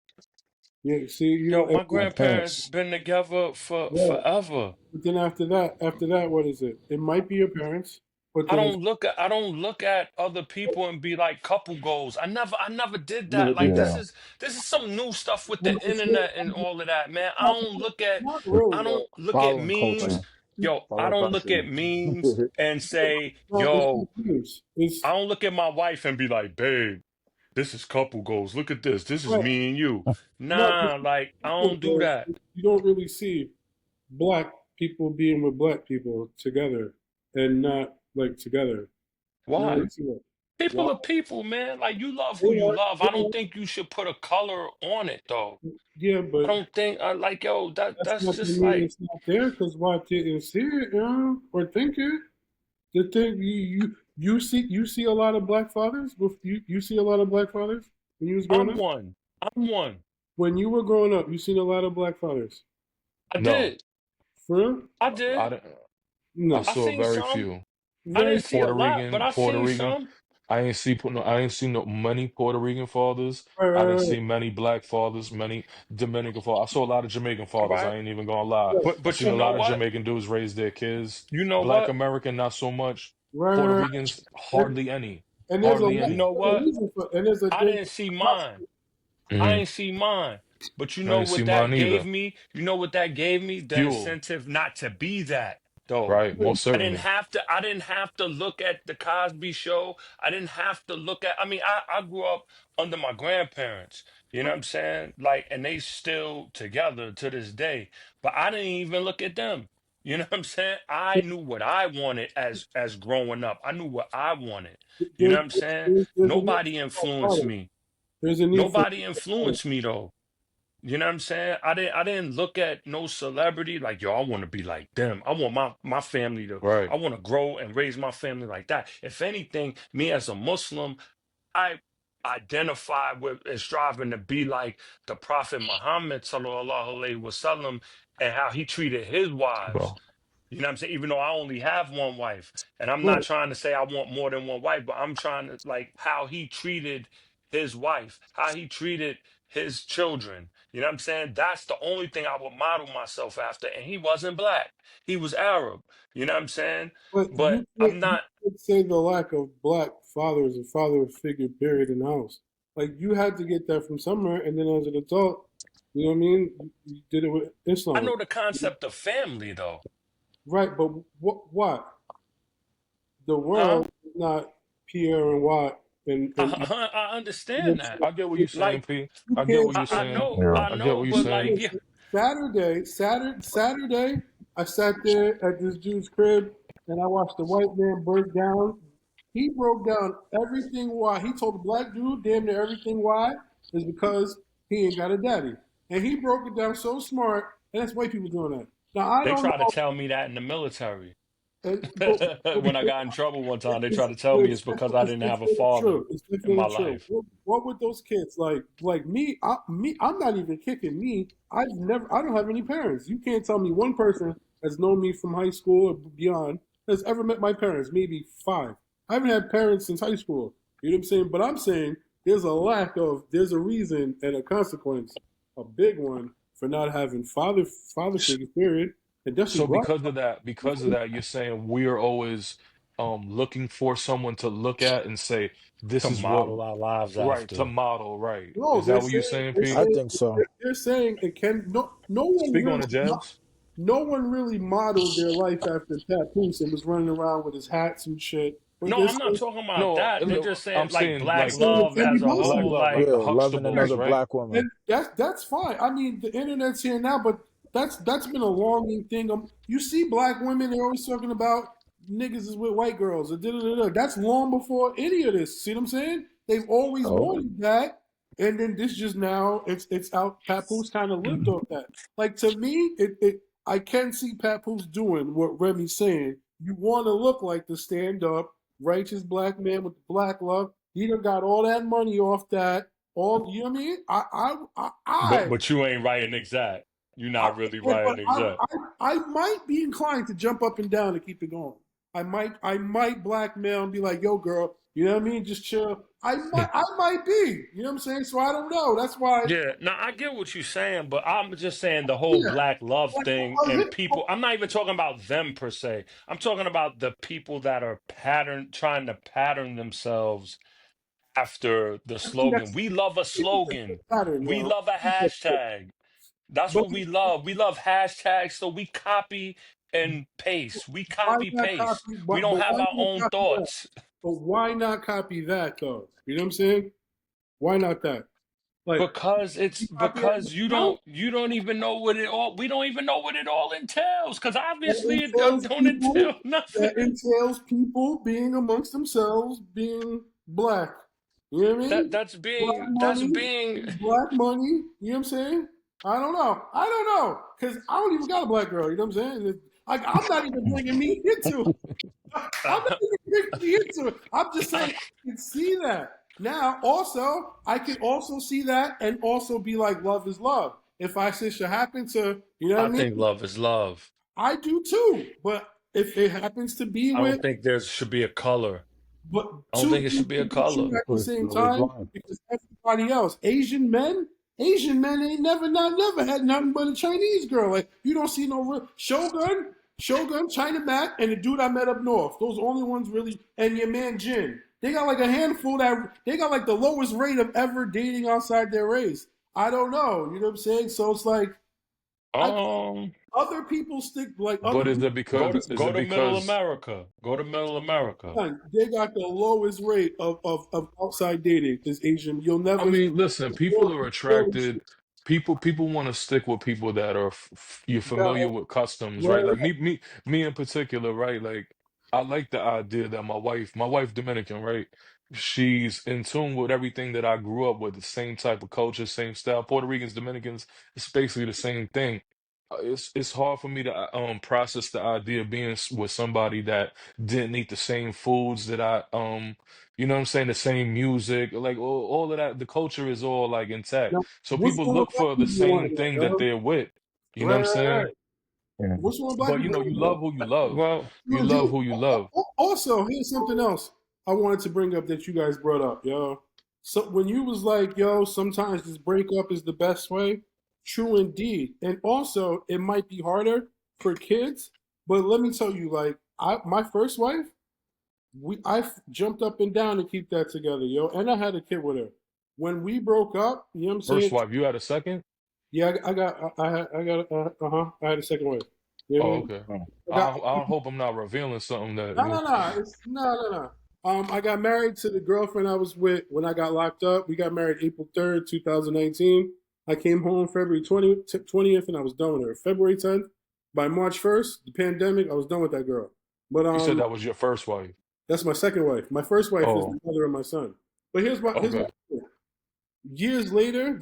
S3: Yeah, see, you
S2: Yo,
S3: know,
S2: my
S5: My
S2: grandparents
S5: parents.
S2: been together for
S3: right.
S2: forever.
S3: But then after that, what is it? It might be your parents, but
S2: I
S3: then it's
S2: don't look at other people and be like couple goals. I never did that.
S3: no,
S2: Like
S3: it's
S2: this
S5: Yeah.
S2: is this is some new stuff with
S3: not,
S2: the internet and all of that, man.
S3: not, not really
S2: I
S3: though.
S2: don't look at
S5: Following
S2: memes.
S5: culture.
S2: Yo, I
S5: Follow
S2: don't look at
S5: fashion.
S2: memes and say,
S3: It's not
S2: yo,
S3: news.
S2: I
S3: It's
S2: don't look at my wife and be like, babe, this is couple goals. Look at this. This is
S3: right.
S2: me and you.
S3: No,
S2: Nah, like I
S3: people,
S2: don't do
S3: though,
S2: that.
S3: you don't really see black people being with black people together and not like together. You don't
S2: Why?
S3: really see that. Why?
S2: People are people, man. Like you love
S3: They
S2: who you
S3: are,
S2: love.
S3: they
S2: I don't
S3: are,
S2: think you should put a color on it though.
S3: yeah,
S2: I
S3: but
S2: don't think like yo,
S3: that's
S2: that's
S3: not to
S2: just
S3: mean
S2: like
S3: it's not there because why didn't see it, or think it. The thing you see a lot of black fathers. You see a lot of black fathers when you was growing
S2: I'm
S3: up.
S2: one. I'm one.
S3: When you were growing up, you seen a lot of black fathers.
S2: I
S1: No,
S2: did.
S3: For real?
S2: I
S1: I
S2: did.
S1: didn't. I
S3: No,
S2: I
S1: saw
S2: seen
S1: very
S2: some.
S1: few.
S2: I
S3: very
S2: didn't see a
S3: few.
S2: lot, but I
S1: Puerto
S2: seen
S1: Rican.
S2: some.
S1: I ain't seen no many Puerto Rican fathers.
S3: Right,
S1: I
S3: right,
S1: didn't
S3: right.
S1: see many black fathers, many Dominican fathers. I saw a lot of Jamaican
S2: All
S1: fathers. I
S2: right.
S1: ain't even gonna lie.
S3: Right,
S1: I
S2: But
S1: seen
S2: you
S1: a
S2: know
S1: lot of
S2: what?
S1: Jamaican dudes raise their kids.
S2: You know
S1: Black
S2: what?
S1: American, not so much.
S3: right,
S1: Puerto
S3: right.
S1: Ricans,
S3: And,
S1: hardly any.
S3: and
S1: Hardly
S2: You
S1: any.
S2: know
S3: there's a
S2: what?
S3: reason for, and
S2: I
S3: there's
S2: didn't see
S3: a lot
S2: mine. I
S1: Hmm.
S2: ain't see mine. But you
S1: I
S2: know
S1: ain't see
S2: what
S1: mine
S2: that gave
S1: either.
S2: me? You know what that gave me? The
S1: Fuel,
S2: incentive not to be that, though.
S1: right? Most certainly.
S2: I didn't have to look at the Cosby show. I didn't have to look at I mean, I grew up under my grandparents. You know what I'm saying? Like, and they still together to this day. But I didn't even look at them. You know what I'm saying? I knew what I wanted as growing up. I knew what I wanted. You know
S3: there's,
S2: what I'm saying?
S3: there's a need
S2: Nobody
S3: for
S2: influenced
S3: fathers.
S2: me.
S3: There's a need for
S2: Nobody influenced me though. You know what I'm saying? I didn't look at no celebrity like, yo, I want to be like them. I want my family to
S1: Right.
S2: I want to grow and raise my family like that. If anything, me as a Muslim, I identify with and striving to be like the Prophet Muhammad sallallahu alaihi wasallam and how he treated his wives.
S1: Bro.
S2: You know what I'm saying? Even though I only have one wife, and I'm not
S3: right.
S2: trying to say I want more than one wife, but I'm trying to like how he treated his wife, how he treated his children. You know what I'm saying? That's the only thing I would model myself after. And he wasn't black, he was Arab. You know what I'm saying?
S3: But
S2: But I'm
S3: you
S2: not,
S3: can't say the lack of black fathers and father figure buried in the house. Like you had to get that from somewhere, and then as an adult, you know what I mean. You did it with
S2: I
S3: Islam,
S2: know the concept of family though.
S3: right? But what? The
S2: Huh?
S3: world is not Pierre and Watt and
S2: I understand that.
S1: I get what you're saying,
S2: Like,
S1: P.
S3: you
S1: I get
S3: can't
S1: what you're
S3: say
S1: saying.
S5: Yeah.
S2: I
S1: I get
S2: know,
S1: what you're
S2: but
S1: saying.
S2: like, yeah,
S3: Saturday, I sat there at this dude's crib and I watched the white man break down He broke down everything why. He told the black dude damn near everything why is because he ain't got a daddy. And he broke it down so smart, and that's white people doing that. Now I
S2: They
S3: don't
S2: try to
S3: know,
S2: tell me that in the military.
S3: but
S2: When I got in trouble one time, they tried to tell me
S3: it's,
S2: it's because I
S3: it's
S2: didn't have a
S3: definitely
S2: father
S3: true. It's
S2: in my
S3: definitely true.
S2: life.
S3: What with those kids like me? I'm not even kicking me. I don't have any parents. You can't tell me one person has known me from high school or beyond has ever met my parents. Maybe five. I haven't had parents since high school. You know what I'm saying? But I'm saying there's a reason and a consequence, a big one for not having father figures. Period, and definitely
S1: So
S3: black.
S1: because of that, you're saying we're always looking for someone to look at and say, this
S2: To
S1: is what
S2: model our lives
S1: right to
S2: after.
S1: model, right.
S3: No,
S1: Is that what you're saying,
S5: I
S1: Pete?
S5: think so.
S3: they're saying it can no one
S1: Speak on
S3: really
S1: it, Jebs.
S3: no one really modeled their life after Papoose and was running around with his hats and shit. But
S2: No, I'm not talking about
S1: No,
S2: that. They're just
S1: I'm
S2: saying like
S1: saying
S2: black
S1: like
S3: saying
S2: love
S3: Eddie
S2: as a
S1: black
S2: whole.
S3: Wilson,
S1: love,
S2: Like,
S1: like
S5: Yeah,
S1: the
S5: loving
S1: Huxtables,
S5: another
S1: right?
S5: black woman.
S3: and that's fine. I mean, the internet's here now, but that's been a longing thing. You see black women, they're always talking about niggas is with white girls. Or da-da-da-da. That's long before any of this. See what I'm saying? They've always
S4: Oh,
S3: wanted that, and then this just now it's out. Papoose kind of lived off that. Like to me, it I can see Papoose doing what Remy's saying. You want to look like the stand up righteous black man with the black love. He done got all that money off that. All you know what I mean?
S2: but you ain't writing exact. You're
S3: I
S2: not really
S3: but
S2: writing exact.
S3: I might be inclined to jump up and down to keep it going. I might blackmail and be like, yo, girl, you know what I mean? Just chill. I might be. You know what I'm saying? So I don't know. That's why,
S2: Yeah, now I get what you're saying, but I'm just saying the whole
S3: yeah.
S2: black love
S3: Like,
S2: thing and people. I'm not even talking about them per se. I'm talking about the people that are trying to pattern themselves after the
S3: I think
S2: slogan.
S3: that's
S2: We love a
S3: the
S2: slogan.
S3: pattern,
S2: We
S3: yo.
S2: love a
S3: I think that's it.
S2: hashtag. That's
S3: But
S2: what we love. We love hashtags, so we copy and paste. We
S3: why
S2: copy
S3: not
S2: paste.
S3: copy?
S2: We don't
S3: But
S2: have
S3: why
S2: our
S3: not
S2: own
S3: copy that?
S2: thoughts.
S3: But why not copy that though? You know what I'm saying? Why not that? Like you copy
S2: Because
S3: everything else.
S2: you don't even know what it all we don't even know what it all entails because
S3: That
S2: obviously it
S3: entails
S2: don't
S3: people.
S2: entail nothing.
S3: That entails people being amongst themselves, being black. You know what I mean? Black
S2: That's
S3: money,
S2: being
S3: black money. You know what I'm saying? I don't know. I don't know because I don't even got a black girl. You know what I'm saying? Like I'm not even bringing me into it. I'm not even bringing me into it. I'm just saying I can see that now. Also, I can also see that and also be like, love is love. If I should happen to, you know what
S2: I
S3: I mean?
S2: think love is love.
S3: I do too. But if it happens to be
S2: I
S3: with,
S2: don't think there should be a color.
S3: but
S2: I don't
S3: two
S2: think it should
S3: things
S2: be a
S3: can be true
S2: color.
S3: at the same
S4: love is
S3: time
S4: blind.
S3: because everybody else, Asian men ain't never had nothing but a Chinese girl. Like you don't see no real Shogun, China Mac, and the dude I met up north. Those are the only ones really. And your man Jin. They got like a handful that they got like the lowest rate of ever dating outside their race. I don't know. You know what I'm saying? So it's like I
S2: Um
S3: other people stick like other
S1: But
S3: people.
S1: is
S2: go
S1: it
S2: to middle
S1: because
S2: America. Go to middle America.
S3: They got the lowest rate of outside dating is Asian. You'll
S1: I
S3: never
S1: mean, listen, people are
S3: more
S1: attracted. People want to stick with people that are you're familiar
S3: no,
S1: with customs, right?
S3: right,
S1: Like me in particular, right? Like I like the idea that my wife Dominican, right? She's in tune with everything that I grew up with, the same type of culture, same style. Puerto Ricans, Dominicans, it's basically the same thing. It's hard for me to process the idea of being with somebody that didn't eat the same foods that I you know what I'm saying? The same music, like all of that. The culture is all like intact.
S3: now,
S1: So
S3: what's
S1: people
S3: wrong with
S1: look
S3: black
S1: for the
S3: people
S1: same
S3: wanting that,
S1: thing that
S3: yo?
S1: they're with. You know what
S3: Right,
S1: I'm
S3: right,
S1: saying?
S3: right.
S4: Yeah.
S3: What's wrong with black
S1: But
S3: people
S1: you
S3: wanting
S1: love
S3: that?
S1: who you love.
S2: Well,
S1: You
S3: You
S1: love
S3: do.
S1: who you love.
S3: Also, here's something else I wanted to bring up that you guys brought up, yo. So when you was like, yo, sometimes this breakup is the best way, true indeed. And also, it might be harder for kids, but let me tell you, like, my first wife, I jumped up and down to keep that together, yo, and I had a kid with her. When we broke up, you know what I'm
S1: First
S3: saying?
S1: wife, you had a second?
S3: Yeah, I had a second wife. You know what I
S1: Oh,
S3: mean?
S1: okay.
S4: Oh,
S3: I got
S1: I hope I'm not revealing something that
S3: no,
S1: you.
S3: no, no. It's no. I got married to the girlfriend I was with when I got locked up. We got married April 3rd, 2019. I came home February 20th, and I was done with her. February 10th. By March 1st, the pandemic, I was done with that girl. But
S1: You said that was your first wife.
S3: That's my second wife. My first wife is the
S1: Oh,
S3: mother of my son. But here's my
S1: okay.
S3: years later,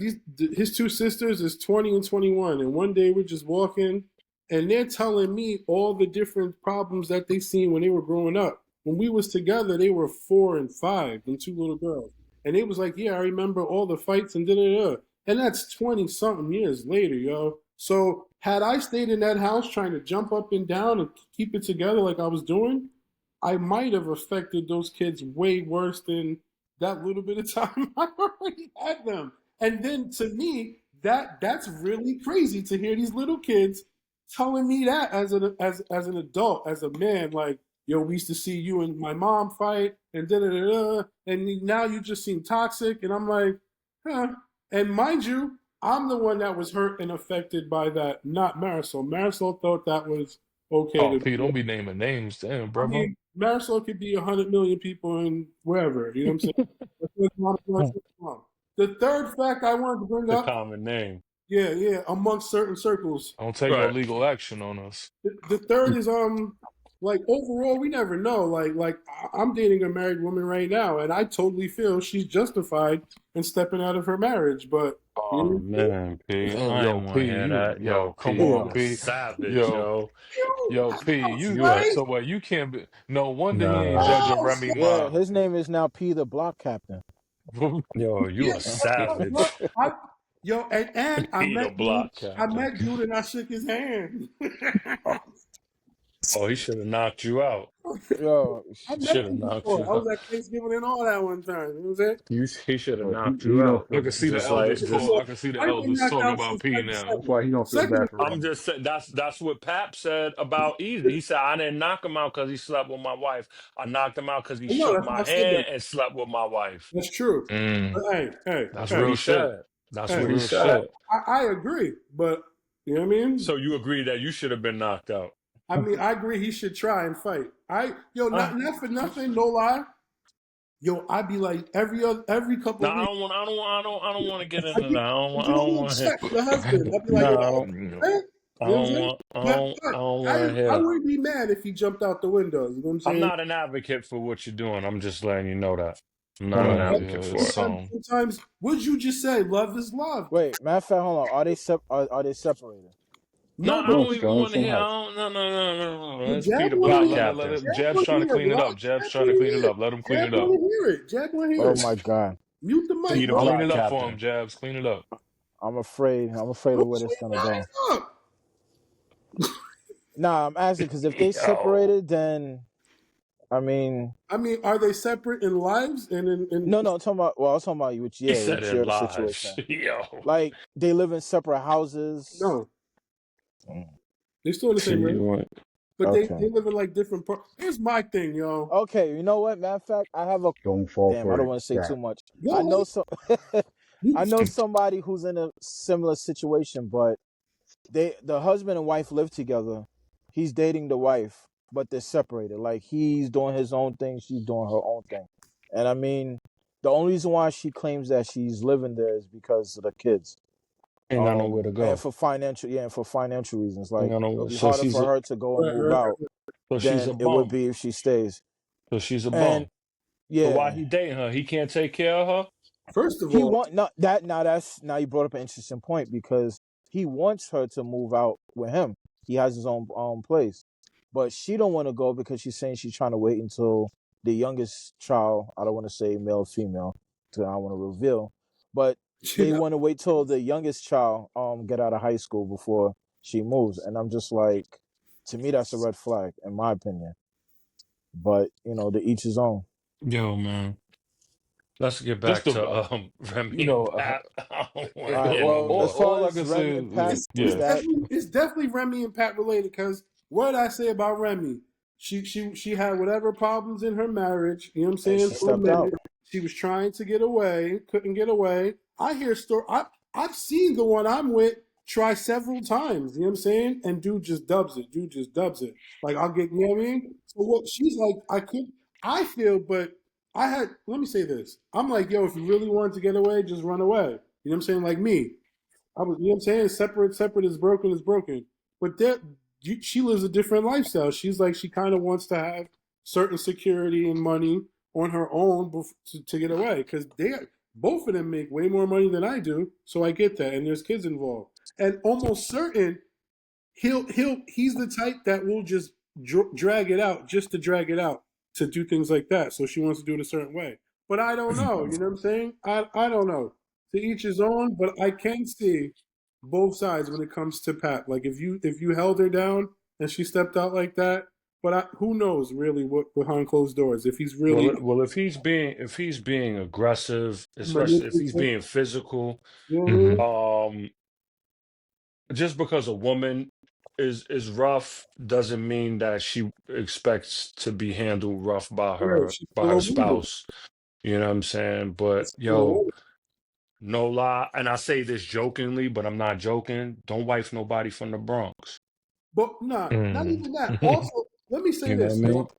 S3: his two sisters is 20 and 21, and one day we're just walking, and they're telling me all the different problems that they seen when they were growing up. When we was together, they were 4 and 5, and two little girls, and they was like, "Yeah, I remember all the fights and da da da." And that's 20 something years later, yo. So had I stayed in that house trying to jump up and down and keep it together like I was doing, I might have affected those kids way worse than that little bit of time I already had them. And then to me, that's really crazy to hear these little kids telling me that as an adult, as a man, like, yo, we used to see you and my mom fight and da da da da, and now you just seem toxic. And I'm like, huh. And mind you, I'm the one that was hurt and affected by that, not Marisol. Marisol thought that was okay
S1: Oh,
S3: to
S1: P,
S3: do.
S1: don't be naming names, damn,
S3: I
S1: brother.
S3: mean, Marisol could be 100 million people in wherever. You know what I'm saying? That's what Marisol from. The third fact I wanted to bring
S2: The
S3: up,
S2: common name.
S3: yeah, yeah, amongst certain circles.
S1: Don't take no
S2: Right.
S1: legal action on us.
S3: The third is like overall we never know. I'm dating a married woman right now, and I totally feel she's justified in stepping out of her marriage. But you
S2: Oh
S3: know,
S2: man, P.
S1: Damn,
S2: I
S1: yo,
S2: ain't want
S1: P,
S2: to hear that.
S1: yo,
S2: Yo,
S1: come
S2: P,
S1: on,
S2: you a
S5: Yeah.
S1: P,
S2: savage,
S1: yo,
S2: yo.
S1: yo,
S3: I
S1: P,
S3: know,
S2: You a
S3: right?
S1: so what? You can't be. No wonder he ain't
S2: nah.
S1: judging
S3: Oh,
S1: Remy
S5: Yeah,
S1: Ma.
S5: his name is now P the Block Captain.
S2: Yo,
S3: yeah,
S2: you a
S3: look,
S2: savage.
S3: yo, and
S2: P the block
S3: I
S2: captain.
S3: met dude, and I shook his hand.
S5: Oh,
S2: Oh, he should have knocked you out.
S5: yo,
S3: I met
S2: Should have
S3: him
S2: knocked
S3: before.
S2: you
S3: I was
S2: out.
S3: at Thanksgiving and all that one time. You know what I'm saying?
S2: He should have
S4: But
S2: knocked
S4: he
S2: you
S4: don't
S2: out.
S1: I
S4: feel
S1: can
S4: bad.
S1: see the
S2: Just
S1: elders
S2: like
S3: First of
S2: just.
S1: talk.
S3: all,
S1: I can see the
S3: I didn't get
S1: elders
S3: knocked
S1: talking
S3: out
S1: about
S3: since
S1: P now.
S4: That's
S3: 97.
S4: why he don't feel
S3: Second
S4: bad
S3: of
S4: for
S3: all,
S2: I'm
S4: Remy.
S2: just saying that's what Pap said about Easy. He said I didn't knock him out because he slept with my wife. I knocked him out because he
S3: no,
S2: shook
S3: that's
S2: my
S3: not said that.
S2: hand and slept with my wife.
S3: That's true.
S1: Mm,
S3: But hey, hey,
S2: That's
S1: that's
S2: what
S3: hey,
S2: he
S1: real shit.
S2: said. That's
S1: That's
S3: hey.
S2: what he
S1: real
S3: I,
S1: shit.
S2: said.
S3: I agree, but you know what I mean?
S2: So you agree that you should have been knocked out?
S3: I agree he should try and fight.
S2: Uh,
S3: Not for nothing, no lie. Yo, I'd be like every
S2: no,
S3: couple
S2: I
S3: weeks.
S2: don't want. I don't want to get
S3: I'd
S2: into that.
S3: be,
S2: I
S3: you know,
S2: don't
S3: little
S2: want to.
S3: check the husband. I'd be like,
S2: No, I
S3: yo,
S2: don't.
S3: hey,
S2: I
S3: you know what I'm
S2: don't
S3: saying?
S2: want.
S3: But
S2: I don't
S3: I
S2: want to
S3: I
S2: hear.
S3: wouldn't be mad if he jumped out the window. You know what I'm
S2: I'm
S3: saying?
S2: not an advocate for what you're doing. I'm just letting you know that I'm not an
S3: No,
S1: Well,
S2: advocate
S1: yeah,
S2: for
S1: it's
S2: it.
S3: sometimes would you just say love is love?
S5: wait, matter of fact, hold on. Are they separated?
S2: No,
S3: No,
S2: I
S3: but
S4: No,
S2: don't
S4: still
S2: even
S4: in the
S2: want to
S4: same
S2: hear. I
S4: house.
S2: don't. No, no, no, no, no.
S3: but
S2: Let's be
S3: Jab
S2: the
S3: want
S1: nah,
S2: block
S3: to
S1: let
S3: hear
S1: it,
S3: it.
S1: let
S2: captain.
S1: it.
S3: Jab
S1: Jab's
S3: want to
S1: trying to
S3: hear it,
S1: clean it
S3: bro.
S1: up. Jab's
S3: Jab
S1: trying
S3: want
S1: to
S3: to
S1: clean it
S3: hear it.
S1: up. Let him clean
S3: Jab
S1: it
S3: want
S1: up.
S3: to hear it. Jab want to hear
S5: Oh
S3: it.
S5: my God.
S3: Mute the
S2: Be
S3: mic,
S2: the
S3: bro.
S1: Clean
S2: block
S1: it up for him,
S2: captain.
S1: Jabs. Clean it up.
S5: I'm afraid. I'm afraid of
S3: Don't
S5: where this
S3: sweep
S5: gonna
S3: your
S5: go.
S3: eyes up.
S5: Nah, I'm asking because if they
S2: Yo,
S5: separated, then I mean,
S3: I mean, are they separate in lives and in
S5: no, no. I'm talking about. Well, I was talking about you,
S2: he said
S5: with
S2: in
S5: your
S2: lives.
S5: situation.
S2: Yo,
S5: Like they live in separate houses.
S3: no?
S5: Mm,
S3: They're still in the same
S2: see
S3: room,
S2: you went.
S3: but
S5: okay.
S3: they live in like different parts. Here's my thing, yo.
S5: Okay. You know what? Matter of fact, I have a.
S4: Don't fall
S5: Damn, I
S4: for
S5: don't
S4: it,
S5: want to say too
S4: Cap.
S5: much. I
S3: Go
S5: know
S3: ahead.
S5: so.
S3: You,
S5: I know somebody who's in a similar situation, but the husband and wife live together. He's dating the wife, but they're separated. Like he's doing his own thing, she's doing her own thing. And I mean, the only reason why she claims that she's living there is because of the kids.
S2: Ain't got nowhere to
S5: And
S2: go.
S5: for financial, yeah, and for financial reasons.
S2: Ain't
S5: Like
S2: got
S5: it'll
S2: no.
S5: be harder for her to go and
S3: right,
S5: move
S3: right,
S5: out
S3: right.
S2: So she's a
S5: than it would
S2: bum.
S5: be if she stays.
S2: So she's a
S5: And
S2: bum. So why
S5: yeah,
S2: he dating her? He can't take care of her.
S3: First of
S5: he
S3: all,
S5: want not that now. That's now you brought up an interesting point because he wants her to move out with him. He has his own place, but she don't want to go because she's saying she's trying to wait until the youngest child. I don't want to say male, female, because I don't want to reveal, but
S3: you
S5: they
S3: know,
S5: want to wait till the youngest child get out of high school before she moves. And I'm just like, to me, that's a red flag in my opinion. But to each his own.
S2: Yo, man. Let's get
S1: Just
S2: back
S1: the,
S2: to Remy
S1: you
S2: and
S1: know,
S2: Pat. I don't want
S5: All
S2: to
S5: right.
S2: hear no
S5: Well,
S1: all,
S5: as
S2: more.
S5: far
S1: all I
S5: as
S1: can say
S5: Remy
S1: is,
S5: and Pat,
S3: it's
S1: yeah.
S5: that
S3: definitely Remy and Pat related because what did I say about Remy? She had whatever problems in her marriage. You know what I'm
S5: and
S3: saying?
S5: she
S3: For a
S5: stepped
S3: minute,
S5: out.
S3: she was trying to get away, couldn't get away. I hear story. I've seen the one I'm with try several times. You know what I'm saying? And dude just dubs it. Dude just dubs it. Like I'll get. You know what I mean? So what? She's like, I could. I feel, but I had. Let me say this. I'm like, yo, if you really wanted to get away, just run away. You know what I'm saying? Like me. You know what I'm saying? Separate is broken. But she lives a different lifestyle. She's like, she kind of wants to have certain security and money on her own to get away because they both of them make way more money than I do. So I get that, and there's kids involved, and almost certain he's the type that will just drag it out just to drag it out to do things like that. So she wants to do it a certain way. But I don't know. You know what I'm saying? I don't know. To each his own. But I can see both sides when it comes to Pat. Like if you held her down and she stepped out like that. But who knows really what behind closed doors if he's really
S2: Well, if he's being aggressive, especially if he's
S3: manipulative.
S2: being physical,
S3: You know what I
S1: Hmm.
S3: mean?
S2: um, just because a woman is rough doesn't mean that she expects to be handled rough
S3: Right. She's
S2: by
S3: still
S2: her
S3: a woman.
S2: spouse. You know what I'm saying? But
S3: She's still a
S2: yo,
S3: woman.
S2: no lie, and I say this jokingly, but I'm not joking. Don't wife nobody from the Bronx.
S3: But not
S1: Mm.
S3: even that. Also, let me say
S2: You know what I
S3: this,
S2: mean?
S3: yo.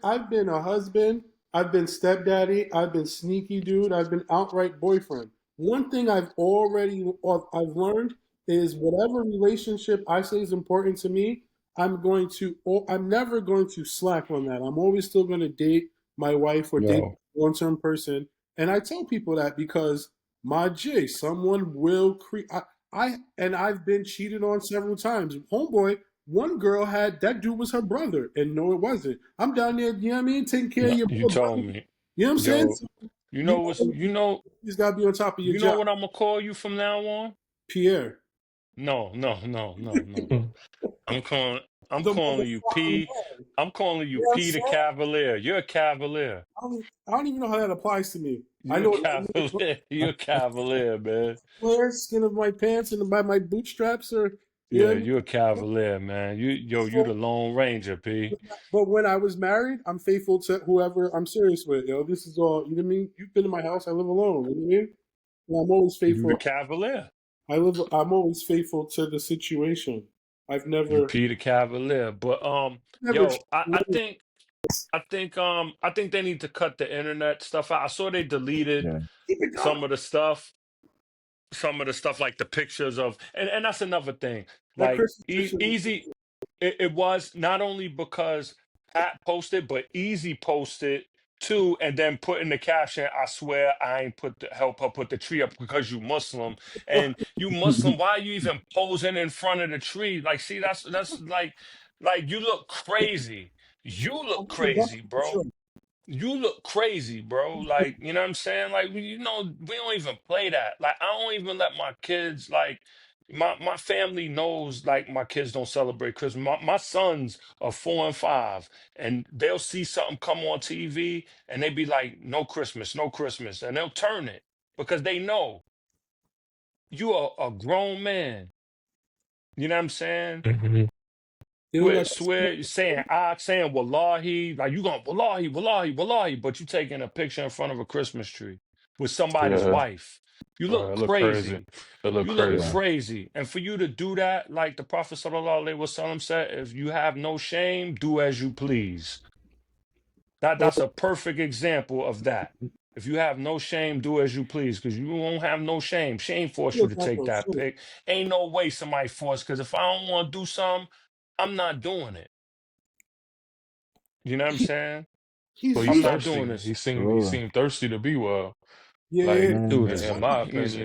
S3: I've been a husband, I've been stepdaddy, I've been sneaky dude, I've been outright boyfriend. One thing I've learned is whatever relationship I say is important to me, I'm never going to slack on that. I'm always still going to date my wife or date
S2: Yo,
S3: one certain person, and I tell people that because my J, someone will create. I've been cheated on several times. Homeboy, one girl had that dude was her brother, and no, it wasn't. I'm down there, you know what I mean, taking care of
S2: no,
S3: your
S2: you
S3: brother.
S2: told me.
S3: You know what I'm saying?
S2: Yo,
S3: So, you you just gotta be on top of your
S2: you know
S3: job,
S2: what I'm gonna call you from now on?
S3: Pierre.
S2: No. I'm calling I'm
S3: The
S2: calling you
S3: motherfucking
S2: P.
S3: man.
S2: I'm calling you
S3: You know what I'm
S2: P the
S3: saying?
S2: Cavalier. You're a Cavalier.
S3: I don't even know how that applies to me. I
S2: You're a
S3: know
S2: Cavalier. You're a Cavalier, man.
S3: flare skin of my pants and by my bootstraps, or you know
S2: Yeah,
S3: what I mean.
S2: you're a Cavalier, man. You the
S3: So,
S2: Lone Ranger, P.
S3: but when I was married, I'm faithful to whoever I'm serious with. Yo, this is all. You know what I mean? You've been in my house. I live alone. You know what I mean? And I'm always
S2: You the
S3: faithful.
S2: Cavalier.
S3: I'm always faithful to the situation. I've
S2: You
S3: never,
S2: P the Cavalier. But
S3: never.
S2: yo, I think they need to cut the internet stuff out. I saw they deleted
S5: Yeah.
S3: Keep it going.
S2: some of the stuff like the pictures of and that's another thing
S3: That
S2: like
S3: Christmas picture.
S2: easy it was not only because Pat posted but Easy posted too and then put in the caption, I swear I ain't help her put the tree up because you Muslim, and you Muslim, why are you even posing in front of the tree? Like, see, that's like you look crazy. You look crazy,
S3: For
S2: bro.
S3: sure.
S2: You look crazy, bro. Like, you know what I'm saying? Like, we don't even play that. Like, I don't even let my kids, like, my family knows, like, my kids don't celebrate Christmas. My sons are 4 and 5, and they'll see something come on TV, and they be like, no Christmas, no Christmas. And they'll turn it because they know you are a grown man. You know what I'm saying?
S1: Hmm.
S3: They don't got.
S2: Swear, saying wallahi, like you going wallahi, but you taking a picture in front of a Christmas tree with somebody's
S1: Yeah,
S2: wife. You look
S1: it look crazy.
S2: crazy.
S1: It look
S2: You look
S5: Yeah.
S1: crazy.
S2: crazy. And for you to do that, like the Prophet Sallallahu Alaihi Wasallam said, if you have no shame, do as you please.
S3: Oh,
S2: That's a perfect example of that. If you have no shame, do as you please, because you won't have no shame. Shame force
S3: you
S2: you
S3: don't
S2: to
S3: have
S2: take
S3: no
S2: that
S3: shame.
S2: pic. Ain't no way somebody forced, because if I don't want to do something, I'm not doing it. You know what I'm
S3: He,
S2: saying?
S3: he's
S1: Well, he's
S2: I'm
S3: he's
S2: not doing
S1: thirsty.
S2: this.
S1: He
S5: Absolutely.
S1: seemed thirsty to be well.
S3: yeah, yeah.
S1: Like
S2: Dude
S5: Man,
S2: is
S1: in my
S2: he's
S1: opinion,
S2: a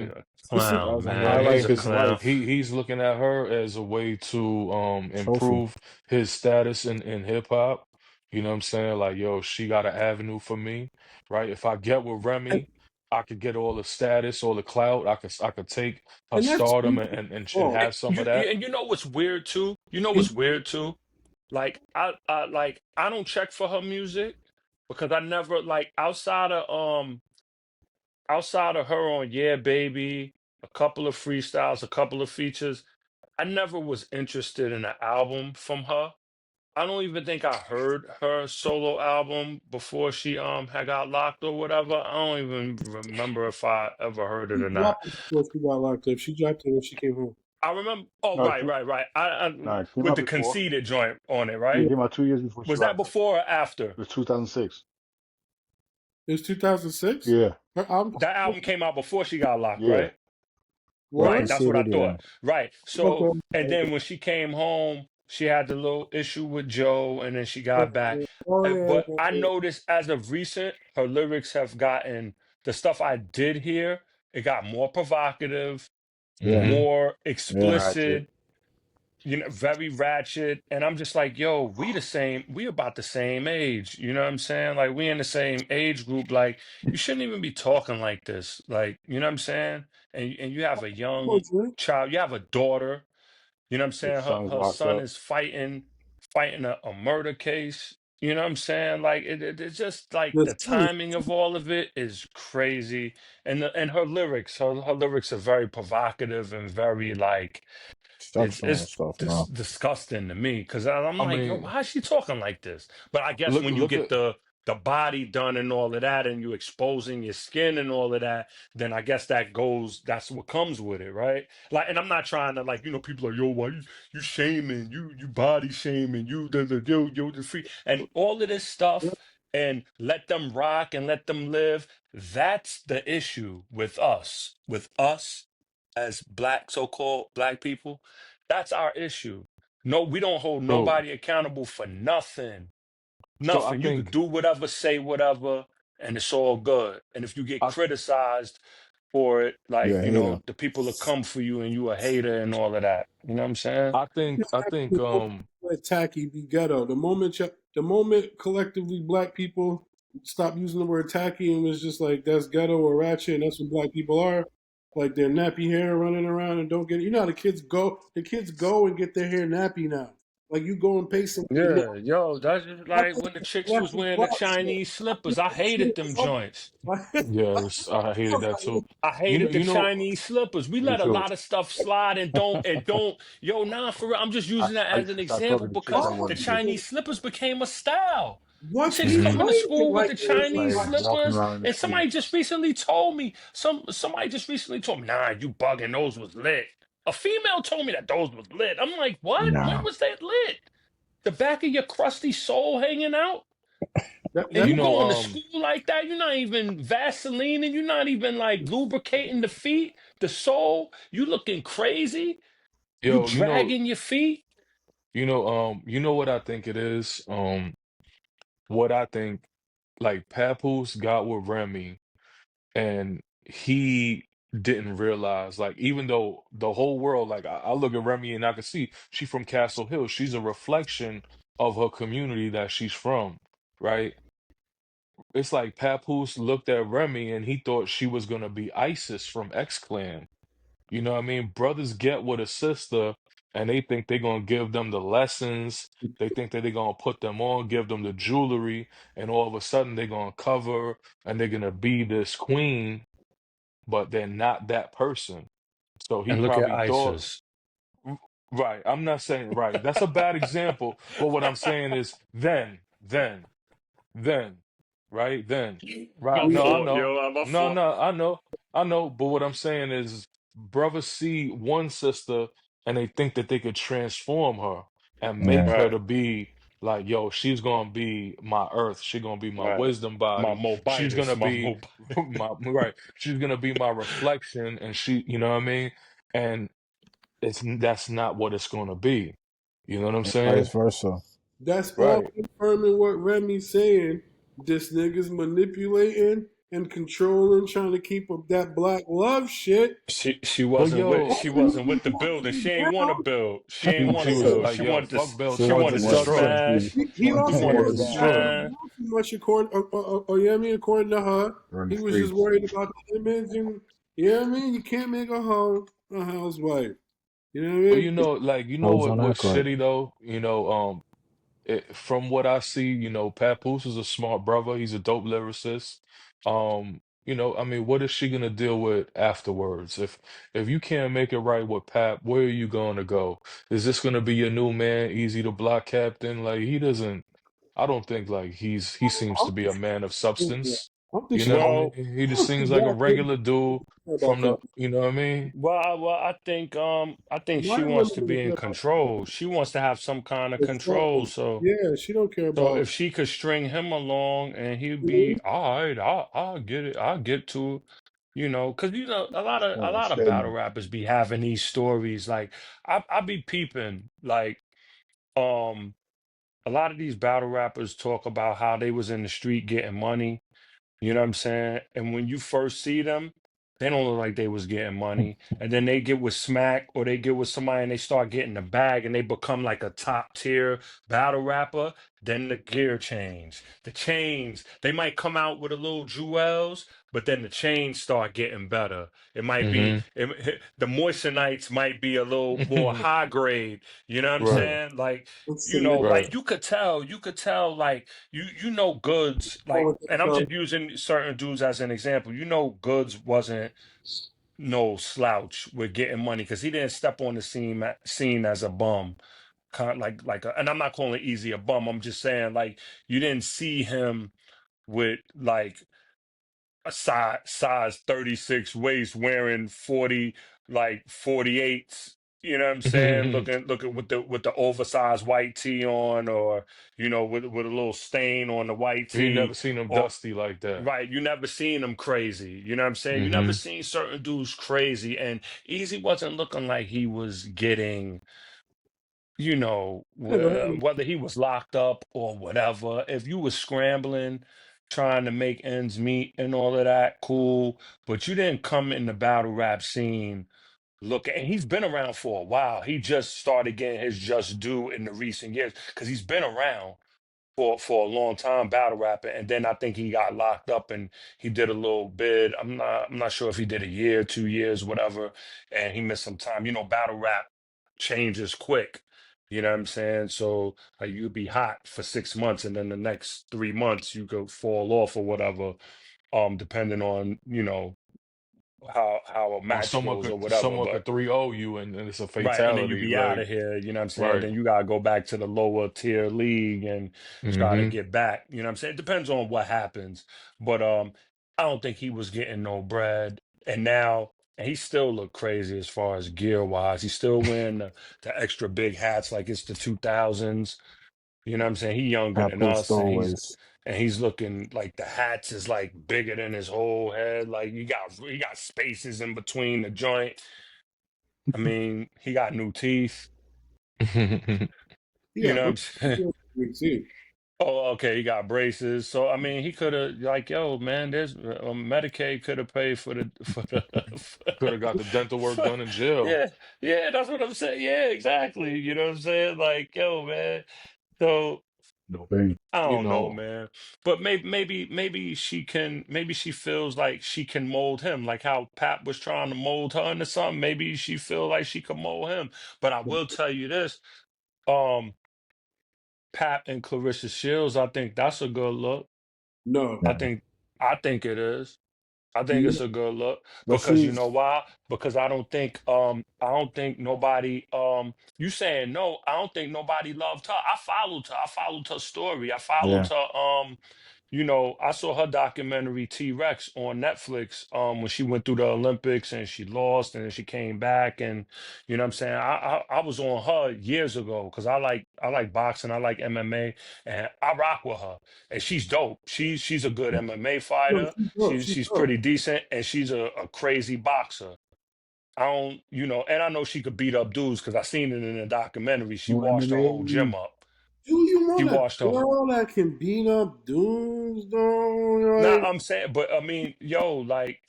S3: This is
S5: that
S2: clown,
S5: was a
S2: man.
S1: I
S5: highlight
S2: He's
S1: mean,
S2: a
S5: of his
S1: because
S2: clown.
S5: life.
S1: he's looking at her as a way to
S5: Trophy.
S1: improve his status in hip hop. You know what I'm saying? Like, yo, she got an avenue for me, right? If I get with Remy, I could get all the status, all the clout. I could take her
S3: and that's
S1: stardom
S3: beautiful.
S1: and
S3: Oh,
S1: have some of that.
S2: And you know what's weird too? You know
S3: and
S2: what's weird too? Like I don't check for her music because I never like outside of her on Yeah Baby, a couple of freestyles, a couple of features. I never was interested in an album from her. I don't even think I heard her solo album before she had got locked or whatever. I don't even remember if I ever heard it
S3: she
S2: or not.
S3: dropped it before she got locked up. She dropped it when she came home.
S2: I remember. Oh,
S4: No,
S2: right.
S4: no, it came
S2: With
S4: out
S2: the
S4: before.
S2: conceited joint on it,
S4: Yeah,
S2: right?
S4: it
S3: Yeah,
S4: came out 2 years before she
S2: Was that
S4: locked up.
S2: before or after?
S4: It was 2006.
S3: it was 2006.
S4: Yeah,
S3: Her album.
S2: That album came out before she got locked,
S4: yeah.
S2: right?
S5: Yeah,
S2: Right.
S3: Word.
S2: That's what I
S5: conceded. Yeah.
S2: thought. Right. So,
S3: Okay.
S2: and then when she came home, She had the little issue with Joe, and then she got back.
S3: Oh yeah,
S2: But I noticed as of recent, her lyrics have gotten the stuff I did hear. It got more provocative,
S5: Yeah,
S1: Mm-hmm.
S2: more
S5: yeah.
S4: Ratchet.
S2: explicit, very ratchet. And I'm just like, yo, we the same, we about the same age. You know what I'm saying? Like we in the same age group. Like you shouldn't even be talking like this. Like, you know what I'm saying? And you have a young
S3: unfortunately,
S2: child, you have a daughter, you know what I'm
S4: Your
S2: saying?
S4: son's
S2: Her
S4: locked
S2: son
S4: up.
S2: is fighting a murder case. You know what I'm saying? Like it's just like
S3: the
S2: the
S3: son.
S2: timing of all of it is crazy. And her lyrics, her lyrics are very provocative and very like
S5: Sexual and stuff now.
S2: disgusting to me because I'm
S1: I
S2: like, yo,
S1: mean,
S2: why is she talking like this? But I guess when you
S1: look
S2: get
S1: at
S2: the body done and all of that, and you exposing your skin and all of that, then I guess that's what comes with it, right? Like, and I'm not trying to like, people are, yo, why you shaming, you body shaming, you the free and all of this stuff, and let them rock and let them live. That's the issue with us as black so-called black people. That's our issue. No, we don't hold
S1: so
S2: nobody accountable for nothing.
S1: so I
S2: Nothing. You could
S1: think
S2: do whatever, say whatever, and it's all good. And if you get
S1: I
S2: criticized for it, like,
S5: Yeah, hater.
S2: the people will come for you and you a hater and all of that. You know what I'm saying?
S1: I think
S3: Let tacky be ghetto. The moment collectively black people stopped using the word tacky and was just like that's ghetto or ratchet, and that's what black people are. Like their nappy hair running around and don't get it. You know how the kids go. The kids go and get their hair nappy now. Like you go and pay some.
S2: Yeah, yo, that's just
S3: I
S2: like
S3: think
S2: when the
S3: it's
S2: chicks
S3: black
S2: was
S3: and
S2: wearing the
S3: black shit.
S2: Chinese
S3: You
S2: slippers. I
S3: know,
S2: hated them
S3: shit,
S2: joints.
S3: like,
S1: yes, I hated that too.
S2: I hated the
S1: You know,
S2: Chinese slippers. We
S4: Me
S2: let a
S4: too.
S2: lot of stuff slide and don't. Yo, nah, for real. I'm just
S4: I,
S2: using that
S4: I
S2: as
S4: used
S2: an
S4: to start
S2: example
S4: talking to chicks
S2: because
S4: that
S3: oh,
S2: the
S4: wore Gucci.
S2: Chinese slippers became a style.
S3: what
S2: Chicks
S3: he
S1: hmm
S2: coming to
S3: claimed it
S2: school with
S3: like
S2: the
S3: this.
S4: It's
S2: Chinese
S4: like
S3: Like,
S4: walking
S2: slippers,
S4: around in the
S2: and
S4: street.
S2: somebody just recently told me somebody just recently told me, nah, you bugging. Those was lit. A female told me that those was lit. I'm like, what? When
S5: Nah.
S2: was that lit? The back of your crusty soul hanging out? And
S1: you
S2: you
S1: know
S2: going to school like that? You're not even Vaseline and you're not even like lubricating the feet, the sole. You looking crazy. You
S1: yo,
S2: dragging your feet.
S1: you know what I think it is? What I think like Papoose got with Remy and he didn't realize like even though the whole world like I look at Remy and I can see she from Castle Hill. She's a reflection of her community that she's from, right? It's like Papoose looked at Remy and he thought she was gonna be Isis from X Clan. You know what I mean? Brothers get with a sister and they think they're gonna give them the lessons. They think that they're gonna put them on, give them the jewelry, and all of a sudden they're gonna cover and they're gonna be this queen, but they're not that person. So he
S2: And look at
S1: probably thought,
S2: ISIS.
S1: right, I'm not saying right. That's a bad example, but what I'm saying is then, right? Then, right?
S2: My
S1: No, I
S2: fault,
S1: know.
S2: yo. My
S1: No,
S2: fault.
S1: no, I know. But what I'm saying is, brothers see one sister and they think that they could transform her and make
S5: Yeah.
S1: her
S2: Right,
S1: to be like, yo, she's gonna be my earth. She's gonna be my
S2: right.
S1: wisdom
S2: My
S1: body. She's
S2: mobitis,
S1: gonna
S2: my
S1: be
S2: mob.
S1: my right. She's gonna be my reflection, and you know what I mean? And that's not what it's gonna be. You know what I'm
S5: And vice
S1: saying?
S5: versa.
S3: that's all
S1: Right.
S3: confirming what Remy's saying. This nigga's manipulating and controlling, trying to keep up that black love shit.
S2: She
S1: But
S2: wasn't with
S1: yo,
S2: she wasn't with the building. She ain't want to build. She ain't want
S1: she
S2: to
S1: was
S2: build.
S1: like,
S2: She
S1: yo,
S2: wanted to
S1: fuck Bill,
S5: She
S2: she
S1: fuck
S5: wanted
S1: the
S2: wanted to
S5: to
S1: destroy.
S5: see.
S2: smash.
S5: She
S3: He
S5: wanted to
S2: She
S3: also
S5: see
S2: wanted
S5: what
S2: to
S5: was
S3: wasn't
S5: going
S3: caring
S5: on.
S2: smash.
S3: about too much according to her.
S4: Or in the
S3: He was just
S4: streets.
S3: worried about the image and you know what I mean? You can't make a housewife. You know what I
S1: But
S3: mean?
S1: like
S5: Hoes
S1: what
S5: don't
S1: what's
S5: act right.
S1: shitty though, from what I see, Papoose is a smart brother. He's a dope lyricist. I mean, what is she gonna deal with afterwards? If you can't make it right with Pap, where are you gonna go? Is this gonna be your new man, easy to block captain? Like he doesn't. I don't think like he seems to
S3: I'm
S1: be a
S3: just
S1: man of
S3: thinking,
S1: substance.
S3: I'm
S1: You
S3: just
S1: know what I
S2: Well,
S1: mean? He
S3: I
S1: just
S3: don't see
S1: seems like a
S3: black women
S1: regular dude
S3: care about
S1: from
S3: that.
S1: you know what I mean?
S2: I think she
S3: My
S2: wants
S3: women
S2: to
S3: don't
S2: be in
S3: care about
S2: control. She wants to have some kind of control.
S3: control.
S2: So
S3: Yeah, she don't care
S2: so
S3: about.
S2: if she could string him along and he'd
S3: Mhm.
S2: be all right, I'll get it. I'll get to it. Because a
S4: Yeah,
S2: lot of battle
S4: Satan.
S2: rappers be having these stories. Like I be peeping. Like um a lot of these battle rappers talk about how they was in the street getting money. You know what I'm saying? And when you first see them, they don't look like they was getting money. And then they get with Smack or they get with somebody and they start getting the bag and they become like a top tier battle rapper. Then the gear change. The chains, they might come out with a little jewels, but then the chains start getting better. It might be
S1: Hmm.
S2: the moistenites might be a little more high grade. You know what I'm
S1: Right.
S2: saying? Like,
S3: It's
S2: you know,
S3: significant.
S1: Right.
S2: like you could tell, like you know Goods,
S3: Oh,
S2: like, and I'm just using certain dudes as an example. You know Goods wasn't no slouch with getting money because he didn't step on the scene as a bum. Kind like and I'm not calling Easy a bum. I'm just saying like you didn't see him with like a size 36 waist wearing 40 like 48s, you know what I'm saying, looking with the oversized white tee on, or you know with a little stain on the white
S1: You
S2: tee,
S1: never seen him
S2: or
S1: dusty like that.
S2: right, you never seen him crazy, you know what I'm saying, you never
S1: Hmm.
S2: seen certain dudes crazy, and Easy wasn't looking like he was getting, you know,
S3: Yeah, go ahead.
S2: whether he was locked up or whatever. If you was scrambling, trying to make ends meet and all of that, cool. But you didn't come in the battle rap scene looking. And he's been around for a while. He just started getting his just due in the recent years because he's been around for a long time battle rapping, and then I think he got locked up and he did a little bit. I'm not sure if he did a year, 2 years, whatever, and he missed some time. You know, battle rap changes quick. You know what I'm saying? So like you'd be hot for 6 months, and then the next 3 months you could fall off or whatever, depending on how a
S1: Or
S2: match goes or whatever.
S1: someone
S2: But
S1: could 3-0 you and it's a
S2: right, and then you
S1: fatality.
S2: be out
S1: Like,
S2: of here, you know what I'm saying?
S1: right.
S2: Then you gotta go back to the lower tier league and try to
S1: Hmm.
S2: get back. You know what I'm saying? It depends on what happens. But I don't think he was getting no bread. And he still look crazy as far as gear wise. He's still wearing the extra big hats like it's the 2000s. You know what I'm saying? He younger than
S5: Papoose
S2: us, and
S5: always.
S2: he's looking like the hats is like bigger than his whole head. Like you got spaces in between the joint. I mean, he got new teeth. You
S3: Yeah,
S2: know what
S3: bro.
S2: I'm saying?
S3: Me too.
S2: Oh, okay, he got braces. So I mean, he could have like, yo, man, there's Medicaid could have paid for the
S1: Could have got the dental work done in jail.
S2: yeah, yeah, that's what I'm saying. Yeah, exactly. You know what I'm saying? Like, yo, man. So
S4: No pain.
S2: I
S1: You
S2: don't know,
S1: know,
S2: man. But maybe she feels like she can mold him, like how Pat was trying to mold her into something. Maybe she feel like she can mold him. But I will tell you this. Um, Pat and Clarissa Shields, I think that's a good look.
S3: No.
S2: I
S4: Yeah.
S2: think I think it is. I think
S3: No.
S2: it's a good look
S5: But
S2: because you
S5: see,
S2: know why? Because I don't think nobody you saying no, I don't think nobody loved her. I followed her. I followed her story. I followed
S5: yeah,
S2: her I saw her documentary T-Rex on Netflix when she went through the Olympics and she lost and then she came back, and you know what I'm saying? I was on her years ago because I like boxing, I like MMA, and I rock with her. And she's dope. She's a good MMA
S3: No,
S2: fighter.
S3: she's dope.
S2: She's
S3: She's
S2: she's
S3: dope.
S2: pretty decent and she's a crazy boxer. I don't, and I know she could beat up dudes because I seen it in the documentary. She
S4: No
S2: washed her whole
S4: MMA.
S2: gym up.
S3: Do you
S2: She
S3: want a
S2: washed her.
S3: girl that can beat up dudes, though?
S2: Nah,
S3: Like,
S2: I'm saying, but I mean, yo, like,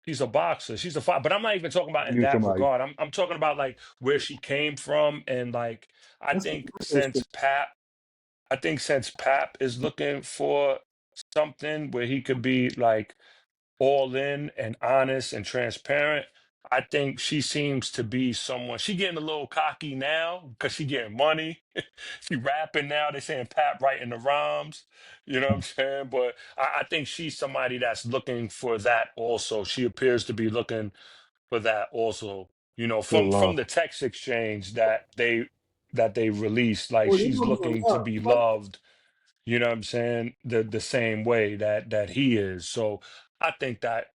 S2: she's a boxer. She's a fight. But I'm not even talking about
S4: You
S2: in
S4: need
S2: that
S4: somebody.
S2: regard. I'm talking about like where she came from, and like I
S3: that's a
S2: think
S3: difference.
S2: since Pap, I think since Pap is looking for something where he could be like all in and honest and transparent. I think she seems to be someone. She getting a little cocky now because she getting money. She rapping now. They saying Pat writing the rhymes. You know what I'm saying? But I think she's somebody that's looking for that also. She appears to be looking for that also. You know,
S5: true
S2: from
S5: love.
S2: the text exchange that they released, like
S3: Well, you
S2: she's
S3: know, for
S2: looking to
S3: love.
S2: be loved, you know what I'm saying? The same way that he is. So I think that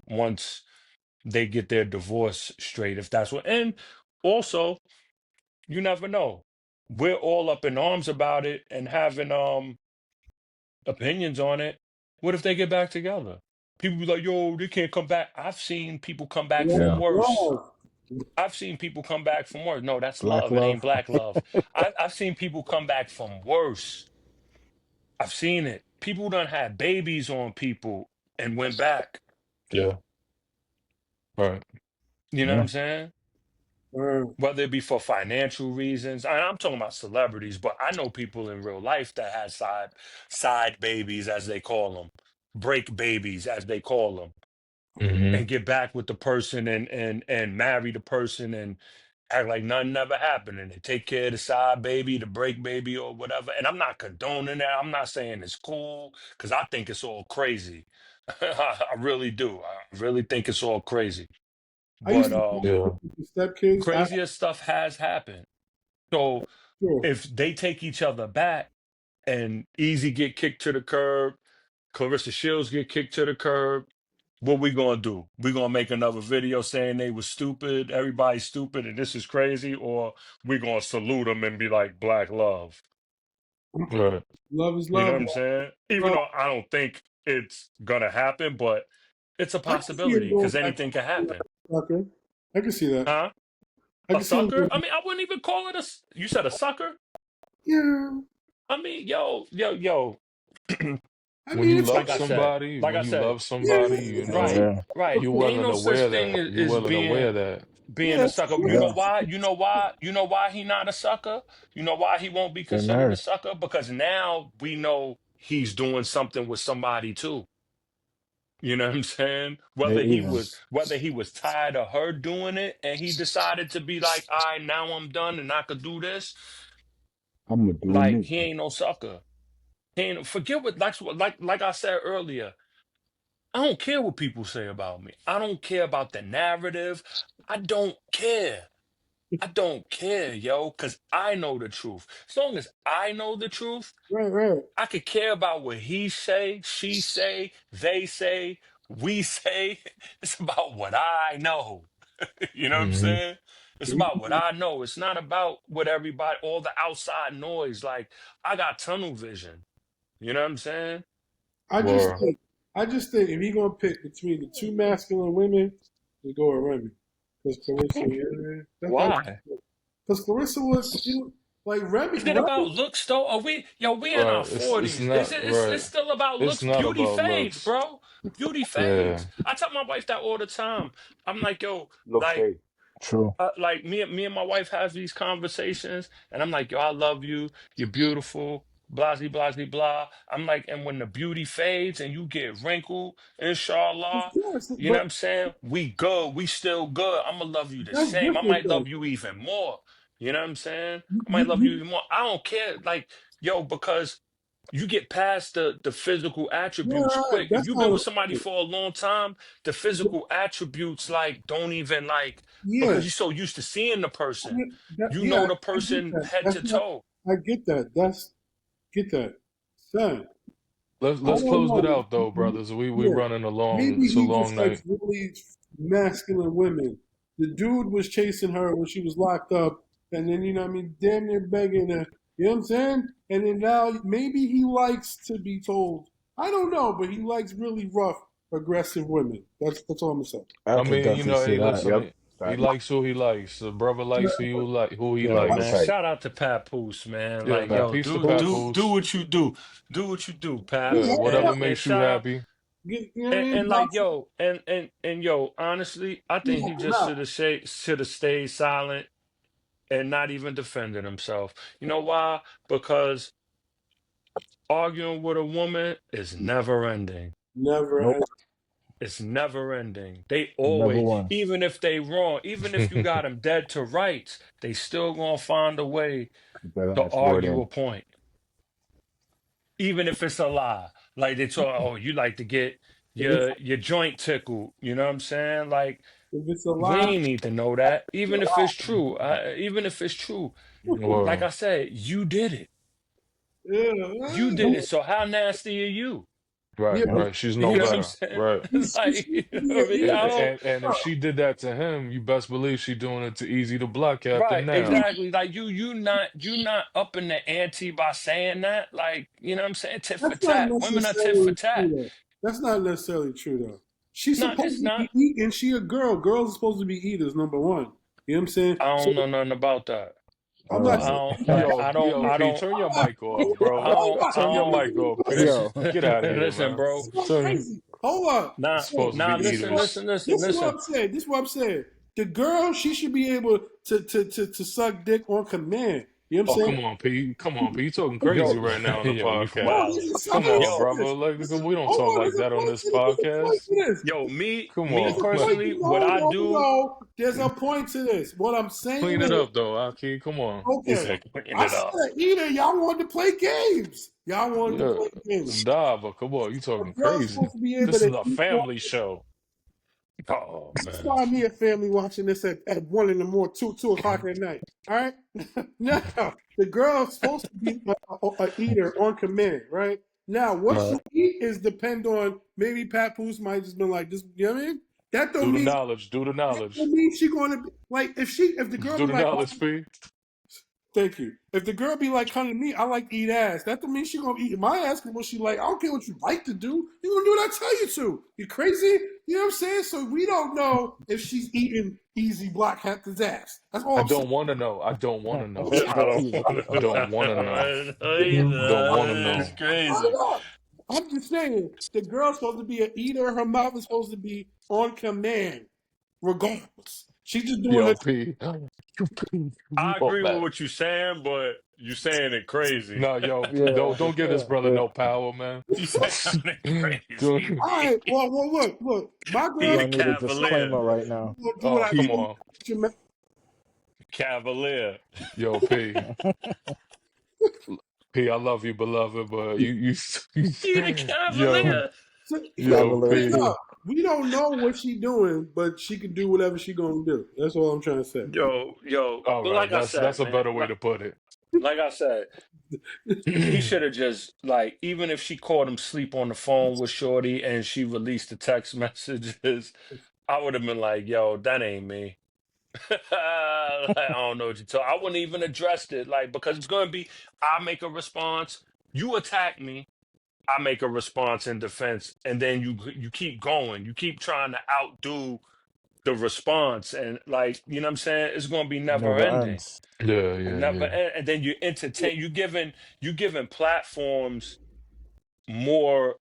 S2: once they get their divorce straight, if that's what, and also you never know. We're all up in arms about it and having opinions on it. What if they get back together? People be like, yo, they can't come back. I've seen people come back for
S3: Love,
S4: Yeah.
S2: worse.
S3: love.
S2: I've seen people come back from worse. No, that's
S5: Black
S2: love. It ain't
S5: love.
S2: black love. I've seen people come back from worse. I've seen it. People done had babies on people and went back.
S1: Yeah. Right.
S2: You know what I'm
S5: Yeah.
S2: saying?
S3: Uh,
S2: Whether it be for financial reasons. I'm talking about celebrities, but I know people in real life that had side babies, as they call them, break babies, as they call them,
S1: Hmm.
S2: and get back with the person and marry the person and act like nothing never happened, and they take care of the side baby, the break baby, or whatever. And I'm not condoning that. I'm not saying it's cool because I think it's all crazy. I really do. I really think it's all crazy.
S3: I used
S2: But
S3: to think
S1: Yeah.
S3: the stepkids. I
S2: crazier stuff has happened. So
S3: sure.
S2: if they take each other back and Easy get kicked to the curb, Clarissa Shields get kicked to the curb, what we gonna do? We gonna make another video saying they was stupid, everybody's stupid, and this is crazy, or we gonna salute them and be like black love?
S1: Right.
S3: Love is
S2: You know
S3: love.
S2: what I'm saying? Even
S3: Love.
S2: though I don't think it's gonna happen, but it's a
S3: I can see him
S2: possibility
S3: going
S2: because
S3: back to
S2: anything can
S3: being
S2: happen.
S3: a sucker. I can see that.
S2: Huh?
S3: I
S2: A
S3: can see him
S2: sucker?
S3: going.
S2: I mean, I wouldn't even call it you said a sucker?
S3: Yeah.
S2: I mean, yo.
S3: I
S1: When
S3: mean,
S1: you
S3: it's
S1: love
S2: like I said,
S1: somebody,
S2: like I
S1: when you
S2: said,
S1: love
S3: yeah,
S1: somebody, you
S3: it's
S1: know,
S2: right,
S5: Yeah.
S2: right.
S1: you
S2: Ain't
S1: willing
S2: no
S1: to
S2: such
S1: wear
S2: thing
S1: that. You
S2: as
S1: willing to
S2: being
S1: wear that.
S2: being
S3: yeah,
S2: a
S3: it's
S2: sucker. You
S5: Yeah.
S2: know why? You know why? You know why he not a sucker? You know why he won't be
S5: They
S2: considered a
S5: married.
S2: sucker? Because now we know he's doing something with somebody too. You know what I'm saying?
S5: They even.
S2: Whether he was tired of her doing it and he decided to be like, all right, now I'm done and I could do this.
S4: I'm gonna do
S2: Like
S4: me.
S2: he ain't no sucker. He ain't forget what like I said earlier. I don't care what people say about me. I don't care about the narrative. I don't care. I don't care, yo, because I know the truth. As long as I know the truth,
S3: right, right.
S2: I could care about what he say, she say, they say, we say. It's about what I know. You know what I'm
S1: Hmm.
S2: saying? It's about what I know. It's not about what everybody, all the outside noise. Like, I got tunnel vision. You know what I'm saying?
S3: I just
S1: Or
S3: think, I just think if he gonna pick between the two masculine women, just go with Remy, because Clarissa, yeah, that's
S2: Why?
S3: because Clarissa was like Remy.
S2: Is it
S3: Remy,
S2: about looks though? Are we in our
S1: right. It's
S2: 40s?
S1: not
S2: It's
S1: right.
S2: still about
S1: It's
S2: looks.
S1: not
S2: Beauty
S1: about
S2: fades,
S1: looks.
S2: bro. Beauty
S1: Yeah.
S2: fades. I tell my wife that all the time. I'm like, yo,
S4: Look
S2: like
S4: fake.
S5: True.
S2: like me and my wife have these conversations, and I'm like, yo, I love you. You're beautiful. Blah, blah, blah, blah, blah. I'm like, and when the beauty fades and you get wrinkled,
S3: of
S2: inshallah,
S3: course,
S2: you know what
S3: but
S2: I'm saying? We good. We still good. I'm gonna love you the
S3: that's
S2: same. I
S3: different
S2: might
S3: though.
S2: love you even more. You know what I'm saying? I might love you
S3: You
S2: even more. I don't care. Like, yo, because you get past the physical attributes quick. If
S3: that's
S2: you've been
S3: not.
S2: with somebody for a long time, the physical attributes like don't even like
S3: Yeah,
S2: because you're so used to seeing the
S3: I
S2: person.
S3: mean, that,
S2: You
S3: yeah,
S2: know the
S3: I get
S2: person
S3: that.
S2: head
S3: That's
S2: to
S3: not.
S2: toe.
S3: I get that. That's get that, son. I
S1: Let's
S3: don't
S1: close it
S3: know.
S1: out though, brothers. We
S3: Yeah,
S1: running along.
S3: maybe
S1: It's a
S3: he
S1: long
S3: just likes
S1: night.
S3: really masculine women. The dude was chasing her when she was locked up, and then you know what I mean, damn near begging her. You know what I'm saying? And then now maybe he likes to be told. I don't know, but he likes really rough, aggressive women. That's all I'm saying.
S5: I
S1: I
S5: could
S1: mean, you
S5: definitely
S1: know,
S5: see
S1: hey,
S5: that.
S1: listen,
S4: Yep.
S1: he
S4: Facts.
S1: likes who he likes. The brother likes who he
S5: Yeah.
S2: Yo,
S4: That's a
S2: man,
S1: likes.
S4: fact.
S2: shout out to Papoose, man.
S1: Yeah,
S2: Like,
S1: man.
S2: yo,
S5: Fact.
S1: Peace to
S2: do
S1: Papoose.
S2: what you do. Do what you do, Pap.
S1: Yeah,
S3: Yeah,
S1: whatever
S2: And
S1: makes you
S2: shout out
S1: happy.
S3: you know what I mean?
S2: and like yo, and yo, honestly, I think he
S3: Help him
S2: just
S3: out.
S2: should have stayed silent and not even defended himself. You know why? Because arguing with a woman is never ending.
S3: Never
S5: Nope.
S3: end.
S2: It's never ending. They
S5: You never
S2: always,
S5: won.
S2: even if they wrong, even if you got them dead to rights, they still gonna find a way
S4: Keep that
S2: to
S4: last word
S2: argue
S4: in.
S2: a point, even if it's a lie. Like they talk, oh, you like to get
S3: If it's
S2: your joint tickled. You know what I'm saying? Like
S3: if it's a
S2: we
S3: lie,
S2: ain't need to know that, even if it's true. Even if it's true, like
S1: Well,
S2: I said, you did it. You
S3: yeah,
S2: did it. So how nasty are you?
S1: right,
S3: yeah,
S5: Yep.
S3: but
S1: right. She's no
S2: You know what
S3: he's
S2: I'm
S1: better.
S2: saying?
S1: Right.
S2: Like, you know what I mean?
S3: he,
S2: I don't.
S1: And if she did that to him, you best believe she doing it to Easy the Block Captain
S2: Right,
S1: now.
S2: exactly. Like you not up in the ante by saying that. Like, you know what I'm saying? Tit for
S3: that's not
S2: tat. Women are tit for
S3: necessarily true
S2: tat.
S3: though. That's not necessarily true though. She's
S2: No,
S3: supposed
S2: it's
S3: to be
S2: not.
S3: eating. She a girl. Girls are supposed to be eaters. Number one. You know what I'm saying?
S2: I
S3: So
S2: don't know nothing about that.
S3: I'm
S5: All
S3: not
S2: I
S5: right.
S2: don't like.
S1: Yo, yo, P, turn your mic off, bro. Turn your mic off, P.
S5: Yo.
S1: Get out of here,
S2: listen,
S1: man.
S2: bro.
S1: Turn.
S3: crazy. Hold up.
S1: You're
S2: Nah,
S1: supposed to be
S2: nah. Listen,
S1: eaters.
S2: listen, listen,
S3: This is what
S2: listen.
S3: I'm saying. This is what I'm saying. The girl, she should be able to suck dick on command. You know what
S1: Oh,
S3: I'm
S1: come
S3: saying?
S1: on, P. Come on, P. You talking crazy
S2: Yo,
S1: right now on the
S2: yo, you
S3: No,
S1: podcast.
S2: wild.
S3: there's a
S1: Come
S3: science
S1: on,
S2: Yo,
S3: to
S1: brother.
S3: this.
S1: Like, we don't
S3: Hold
S1: talk
S3: on,
S1: like
S3: there's a
S1: that on
S3: point
S1: this
S3: to this. There's a point
S1: podcast.
S3: to this.
S2: yo, me,
S1: Come
S2: me
S3: There's a
S1: on.
S3: point.
S2: personally, what
S3: No,
S2: I
S3: no,
S2: do
S3: no. There's a point to this. What I'm saying
S1: Clean it
S3: is,
S1: up, though, Aki. Come on.
S2: is
S3: okay,
S2: like clean
S3: I
S2: it
S3: said
S2: up.
S3: either y'all wanted to play games. Y'all wanted to
S1: Yeah.
S3: play games.
S1: Nah, but come on. You
S3: A
S1: talking
S3: girl's
S1: crazy.
S3: supposed to be able
S1: This
S3: to
S1: is a
S3: eat.
S1: family show.
S2: Oh man.
S3: Find me a family watching this at 1 in the morning, two o'clock at night. All right. Now the girl's supposed to be a eater on command, right? Now what
S2: Right.
S3: she eat is depend on maybe Papoose might just been like this. You know what I mean? That
S1: Do
S3: don't
S1: the
S3: mean
S1: knowledge. Do the
S3: that don't
S1: knowledge.
S3: mean she gonna be like if the girl
S1: Do
S3: be
S1: the
S3: like,
S1: knowledge, P.
S3: thank you. If the girl be like, come to me, I like to eat ass. That don't mean she gonna eat my ass because what she like. I don't care what you like to do. You gonna do what I tell you to. You crazy? You know what I'm saying? So we don't know if she's eating Easy Black Hampton's ass. That's all
S1: I
S3: I'm saying.
S1: don't want to know. I don't want to know.
S2: I don't
S5: Easy.
S2: want
S1: I don't want to know.
S2: to
S1: Don't want to
S2: either. It's
S1: know.
S2: crazy.
S3: I'm just saying the girl's supposed to be an eater. Her mouth is supposed to be on command, regardless. She's just doing
S1: Yo,
S3: it.
S1: P. You
S2: I
S1: all
S2: agree with
S1: that.
S2: what you're saying, but you saying it crazy.
S1: No, yo,
S5: Yeah.
S1: don't give this brother no power, man.
S2: You saying it
S1: Don't-
S3: All
S2: crazy.
S3: right. Well, look. My
S2: He
S5: You're
S3: girl's
S2: a
S5: gonna need a
S2: cavalier.
S5: disclaimer right now.
S3: gonna do what
S1: oh,
S3: I
S1: come
S2: He
S1: on.
S3: do.
S2: cavalier.
S1: Yo, P. P, I love you, beloved, but
S2: He the
S1: yo,
S2: cavalier.
S3: So
S1: yo,
S5: Cavalier
S3: straight
S1: P.
S5: P.
S3: up, we don't know what she doing, but she can do whatever she gonna do. That's all I'm trying to say.
S2: Yo.
S1: All
S2: But
S1: right,
S2: like I
S1: that's
S2: said,
S1: a
S2: man,
S1: better way to put it.
S2: like I said, he should have just like even if she caught him sleep on the phone with Shorty and she released the text messages, I would have been like, "Yo, that ain't me." I don't know what you talk. I wouldn't even addressed it like because it's going to be. I make a response, you attack me. I make a response in defense, and then you keep going. You keep trying to outdo the response, and like you know what I'm saying. It's going to be never
S5: Never
S2: ending.
S5: ends.
S1: Yeah,
S2: It
S1: yeah,
S2: never
S1: yeah.
S2: end, and then you entertain. You giving platforms more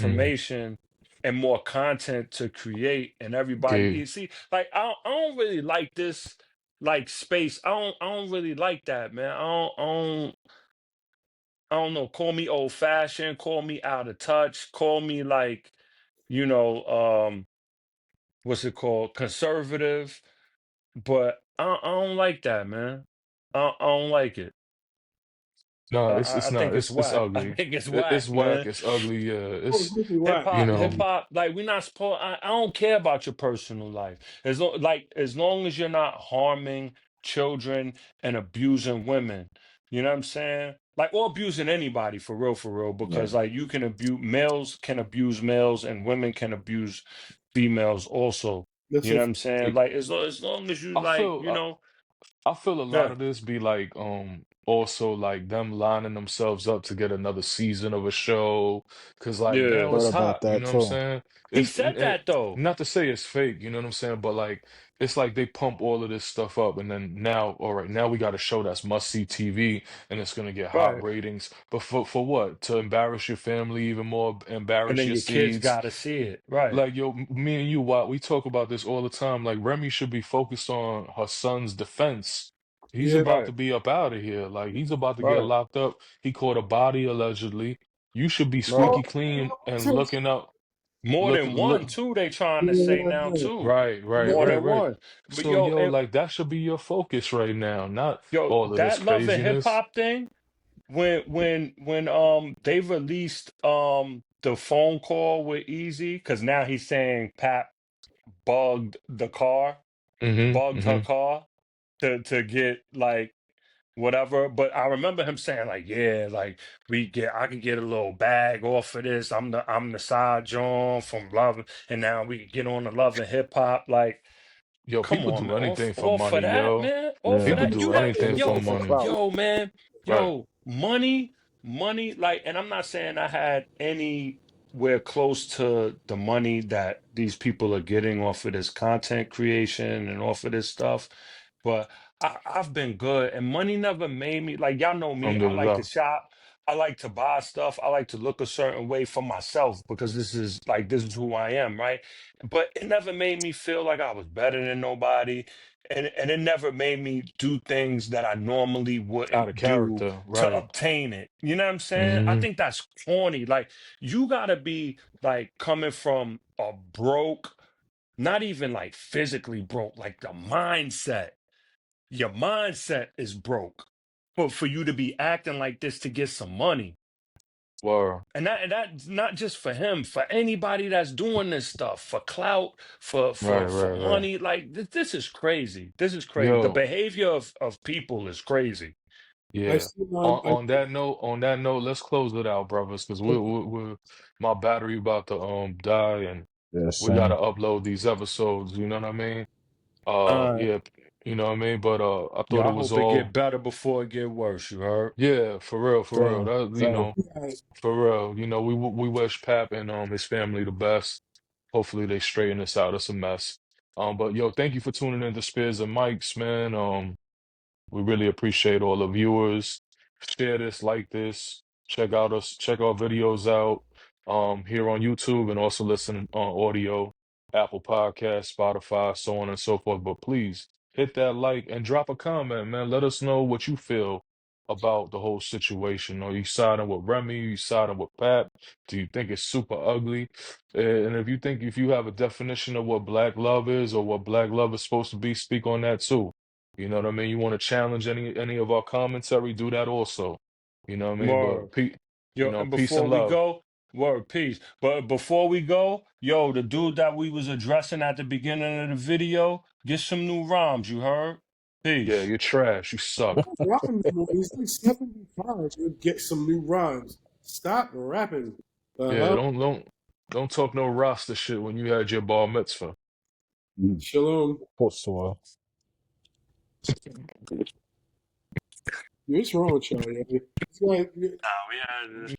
S1: Mm,
S2: information and more content to create and everybody
S1: okay.
S2: you see like I don't really like this like space I don't really like that man I don't know call me old fashioned call me out of touch call me like you know what's it called conservative but I don't like that man I don't like it
S1: No, it's
S2: I
S1: not.
S2: think it's
S1: It's
S2: whack I
S1: ugly.
S2: think it's
S1: It's
S2: whack
S1: whack.
S2: man.
S1: It's ugly. Yeah.
S3: Oh,
S1: It's
S3: goofy
S2: Hip
S3: whack.
S1: you
S2: hop, hip
S1: know.
S2: hop, like we're not supposed. I don't care about your personal life. As long as you're not harming children and abusing women. You know what I'm saying? Like or abusing anybody for real.
S5: Yeah.
S2: Because like you can abuse males can abuse males and women can abuse females also.
S3: That's
S2: You know
S3: a
S2: what I'm saying? Like as long as you
S1: I
S2: like,
S1: feel. I feel a lot
S2: yeah,
S1: of this be like also like them lining themselves up to get another season of a show because like
S2: yeah.
S1: now
S5: Thought
S1: it's
S5: about
S1: hot, you
S5: that
S1: know what I'm
S5: too.
S1: saying?
S2: He
S1: It's
S2: said that though.
S1: not to say it's fake, you know what I'm saying? But like it's like they pump all of this stuff up and then now, all right, now we got a show that's must see TV and it's gonna get hot
S2: Right.
S1: ratings. But for what? To embarrass your family even more,
S2: And
S1: embarrass
S2: then
S1: your
S2: your kids
S1: seeds.
S2: gotta see it. Right.
S1: Like yo, me and you, Watt, we talk about this all the time. Like Remy should be focused on her son's defense. He's
S3: yeah.
S1: about to
S2: Right.
S1: be up out of here. Like he's about to get
S2: Right.
S1: locked up. He caught a body allegedly. You should be
S2: Right.
S1: squeaky clean and looking up.
S2: More
S1: Look,
S2: than one,
S1: look.
S2: too, they trying to say now, too.
S1: Right, right,
S2: More
S1: right,
S2: than
S1: right.
S2: one. But
S1: So yo, like that should be your focus right now, not all of this
S2: that love and hip
S1: craziness.
S2: hop thing, when they released the phone call with Easy, because now he's saying Pat bugged the car,
S1: Mm-hmm.
S2: bugged her
S1: Mm-hmm.
S2: car to get like whatever. But I remember him saying like, yeah, like I could get a little bag off of this. I'm the side John from Love, and now we can get on the Love and Hip Hop. Like,
S1: Yo,
S2: come
S1: people
S2: on,
S1: do
S2: man,
S1: anything for
S2: all for
S1: money,
S2: that,
S1: yo.
S2: man, all for
S1: People
S5: Yeah.
S2: that.
S1: do
S2: You that
S1: anything for
S5: Anything
S2: yo
S5: for
S1: money.
S5: clout.
S2: yo man,
S1: Right.
S2: money. Like, and I'm not saying I had anywhere close to the money that these people are getting off of this content creation and off of this stuff. but I've been good, and money never made me like y'all know me. I like to
S1: Alhamdulillah.
S2: shop. I like to buy stuff. I like to look a certain way for myself because this is who I am, right? But it never made me feel like I was better than nobody. And it never made me do things that I normally
S1: Out of
S2: wouldn't do
S1: character,
S2: to
S1: right.
S2: obtain it. You know what I'm saying? I
S1: Hmm.
S2: think that's corny. Like you gotta be like coming from a broke, not even like physically broke, like the mindset. Your mindset is broke. But for you to be acting like this to get some money.
S1: Word.
S2: And that's not just for him, for anybody that's doing this stuff, for clout, for
S1: Right,
S2: for for
S1: right, right.
S2: money. Like this is crazy. This is crazy. The
S1: Yo,
S2: behavior of people is crazy.
S3: I
S1: yeah.
S3: seen
S1: On that note, let's close it out, brothers, because my battery about to die, and
S5: Yeah,
S1: we gotta
S5: same.
S1: upload these episodes. You know what I mean?
S2: Uh
S1: Yeah, you know what I mean. But I thought
S2: yo,
S1: it
S2: I
S1: was
S2: hope it get
S1: all,
S2: better before it get worse, you heard?
S1: yeah, for real, for real.
S5: Same.
S1: That
S5: Same.
S3: I
S1: for real. We wish Pap and his family the best. Hopefully they straighten this out. It's a mess. But yo, thank you for tuning in to Spears and Mics, man. We really appreciate all the viewers. Share this, like this. Check our videos out here on YouTube and also listen on audio, Apple Podcasts, Spotify, so on and so forth. But please hit that like and drop a comment, man. Let us know what you feel about the whole situation. Are you siding with Remy? Are you siding with Pat? Do you think it's super ugly? And if you have a definition of what black love is or what black love is supposed to be, speak on that too. You know what I mean? You want to challenge any of our commentary, do that also. You know what I mean?
S2: Word.
S1: But
S2: Yo, and
S1: peace and
S2: before we
S1: love.
S2: go, word, peace. But before we go, yo, the dude that we was addressing at the beginning of the video, get some new rhymes, you heard?
S1: Yeah,
S2: Peace.
S1: you're trash. You suck.
S3: rhyme no more. He's like 75. You'll get some new rhymes. Stop rapping. The
S1: Yeah,
S3: hell?
S1: don't talk no Rasta shit when you had your bar mitzvah.
S4: Mm.
S3: Shalom.
S5: Poor
S3: What's wrong with y'all? Yo? This guy,
S2: Nah, we had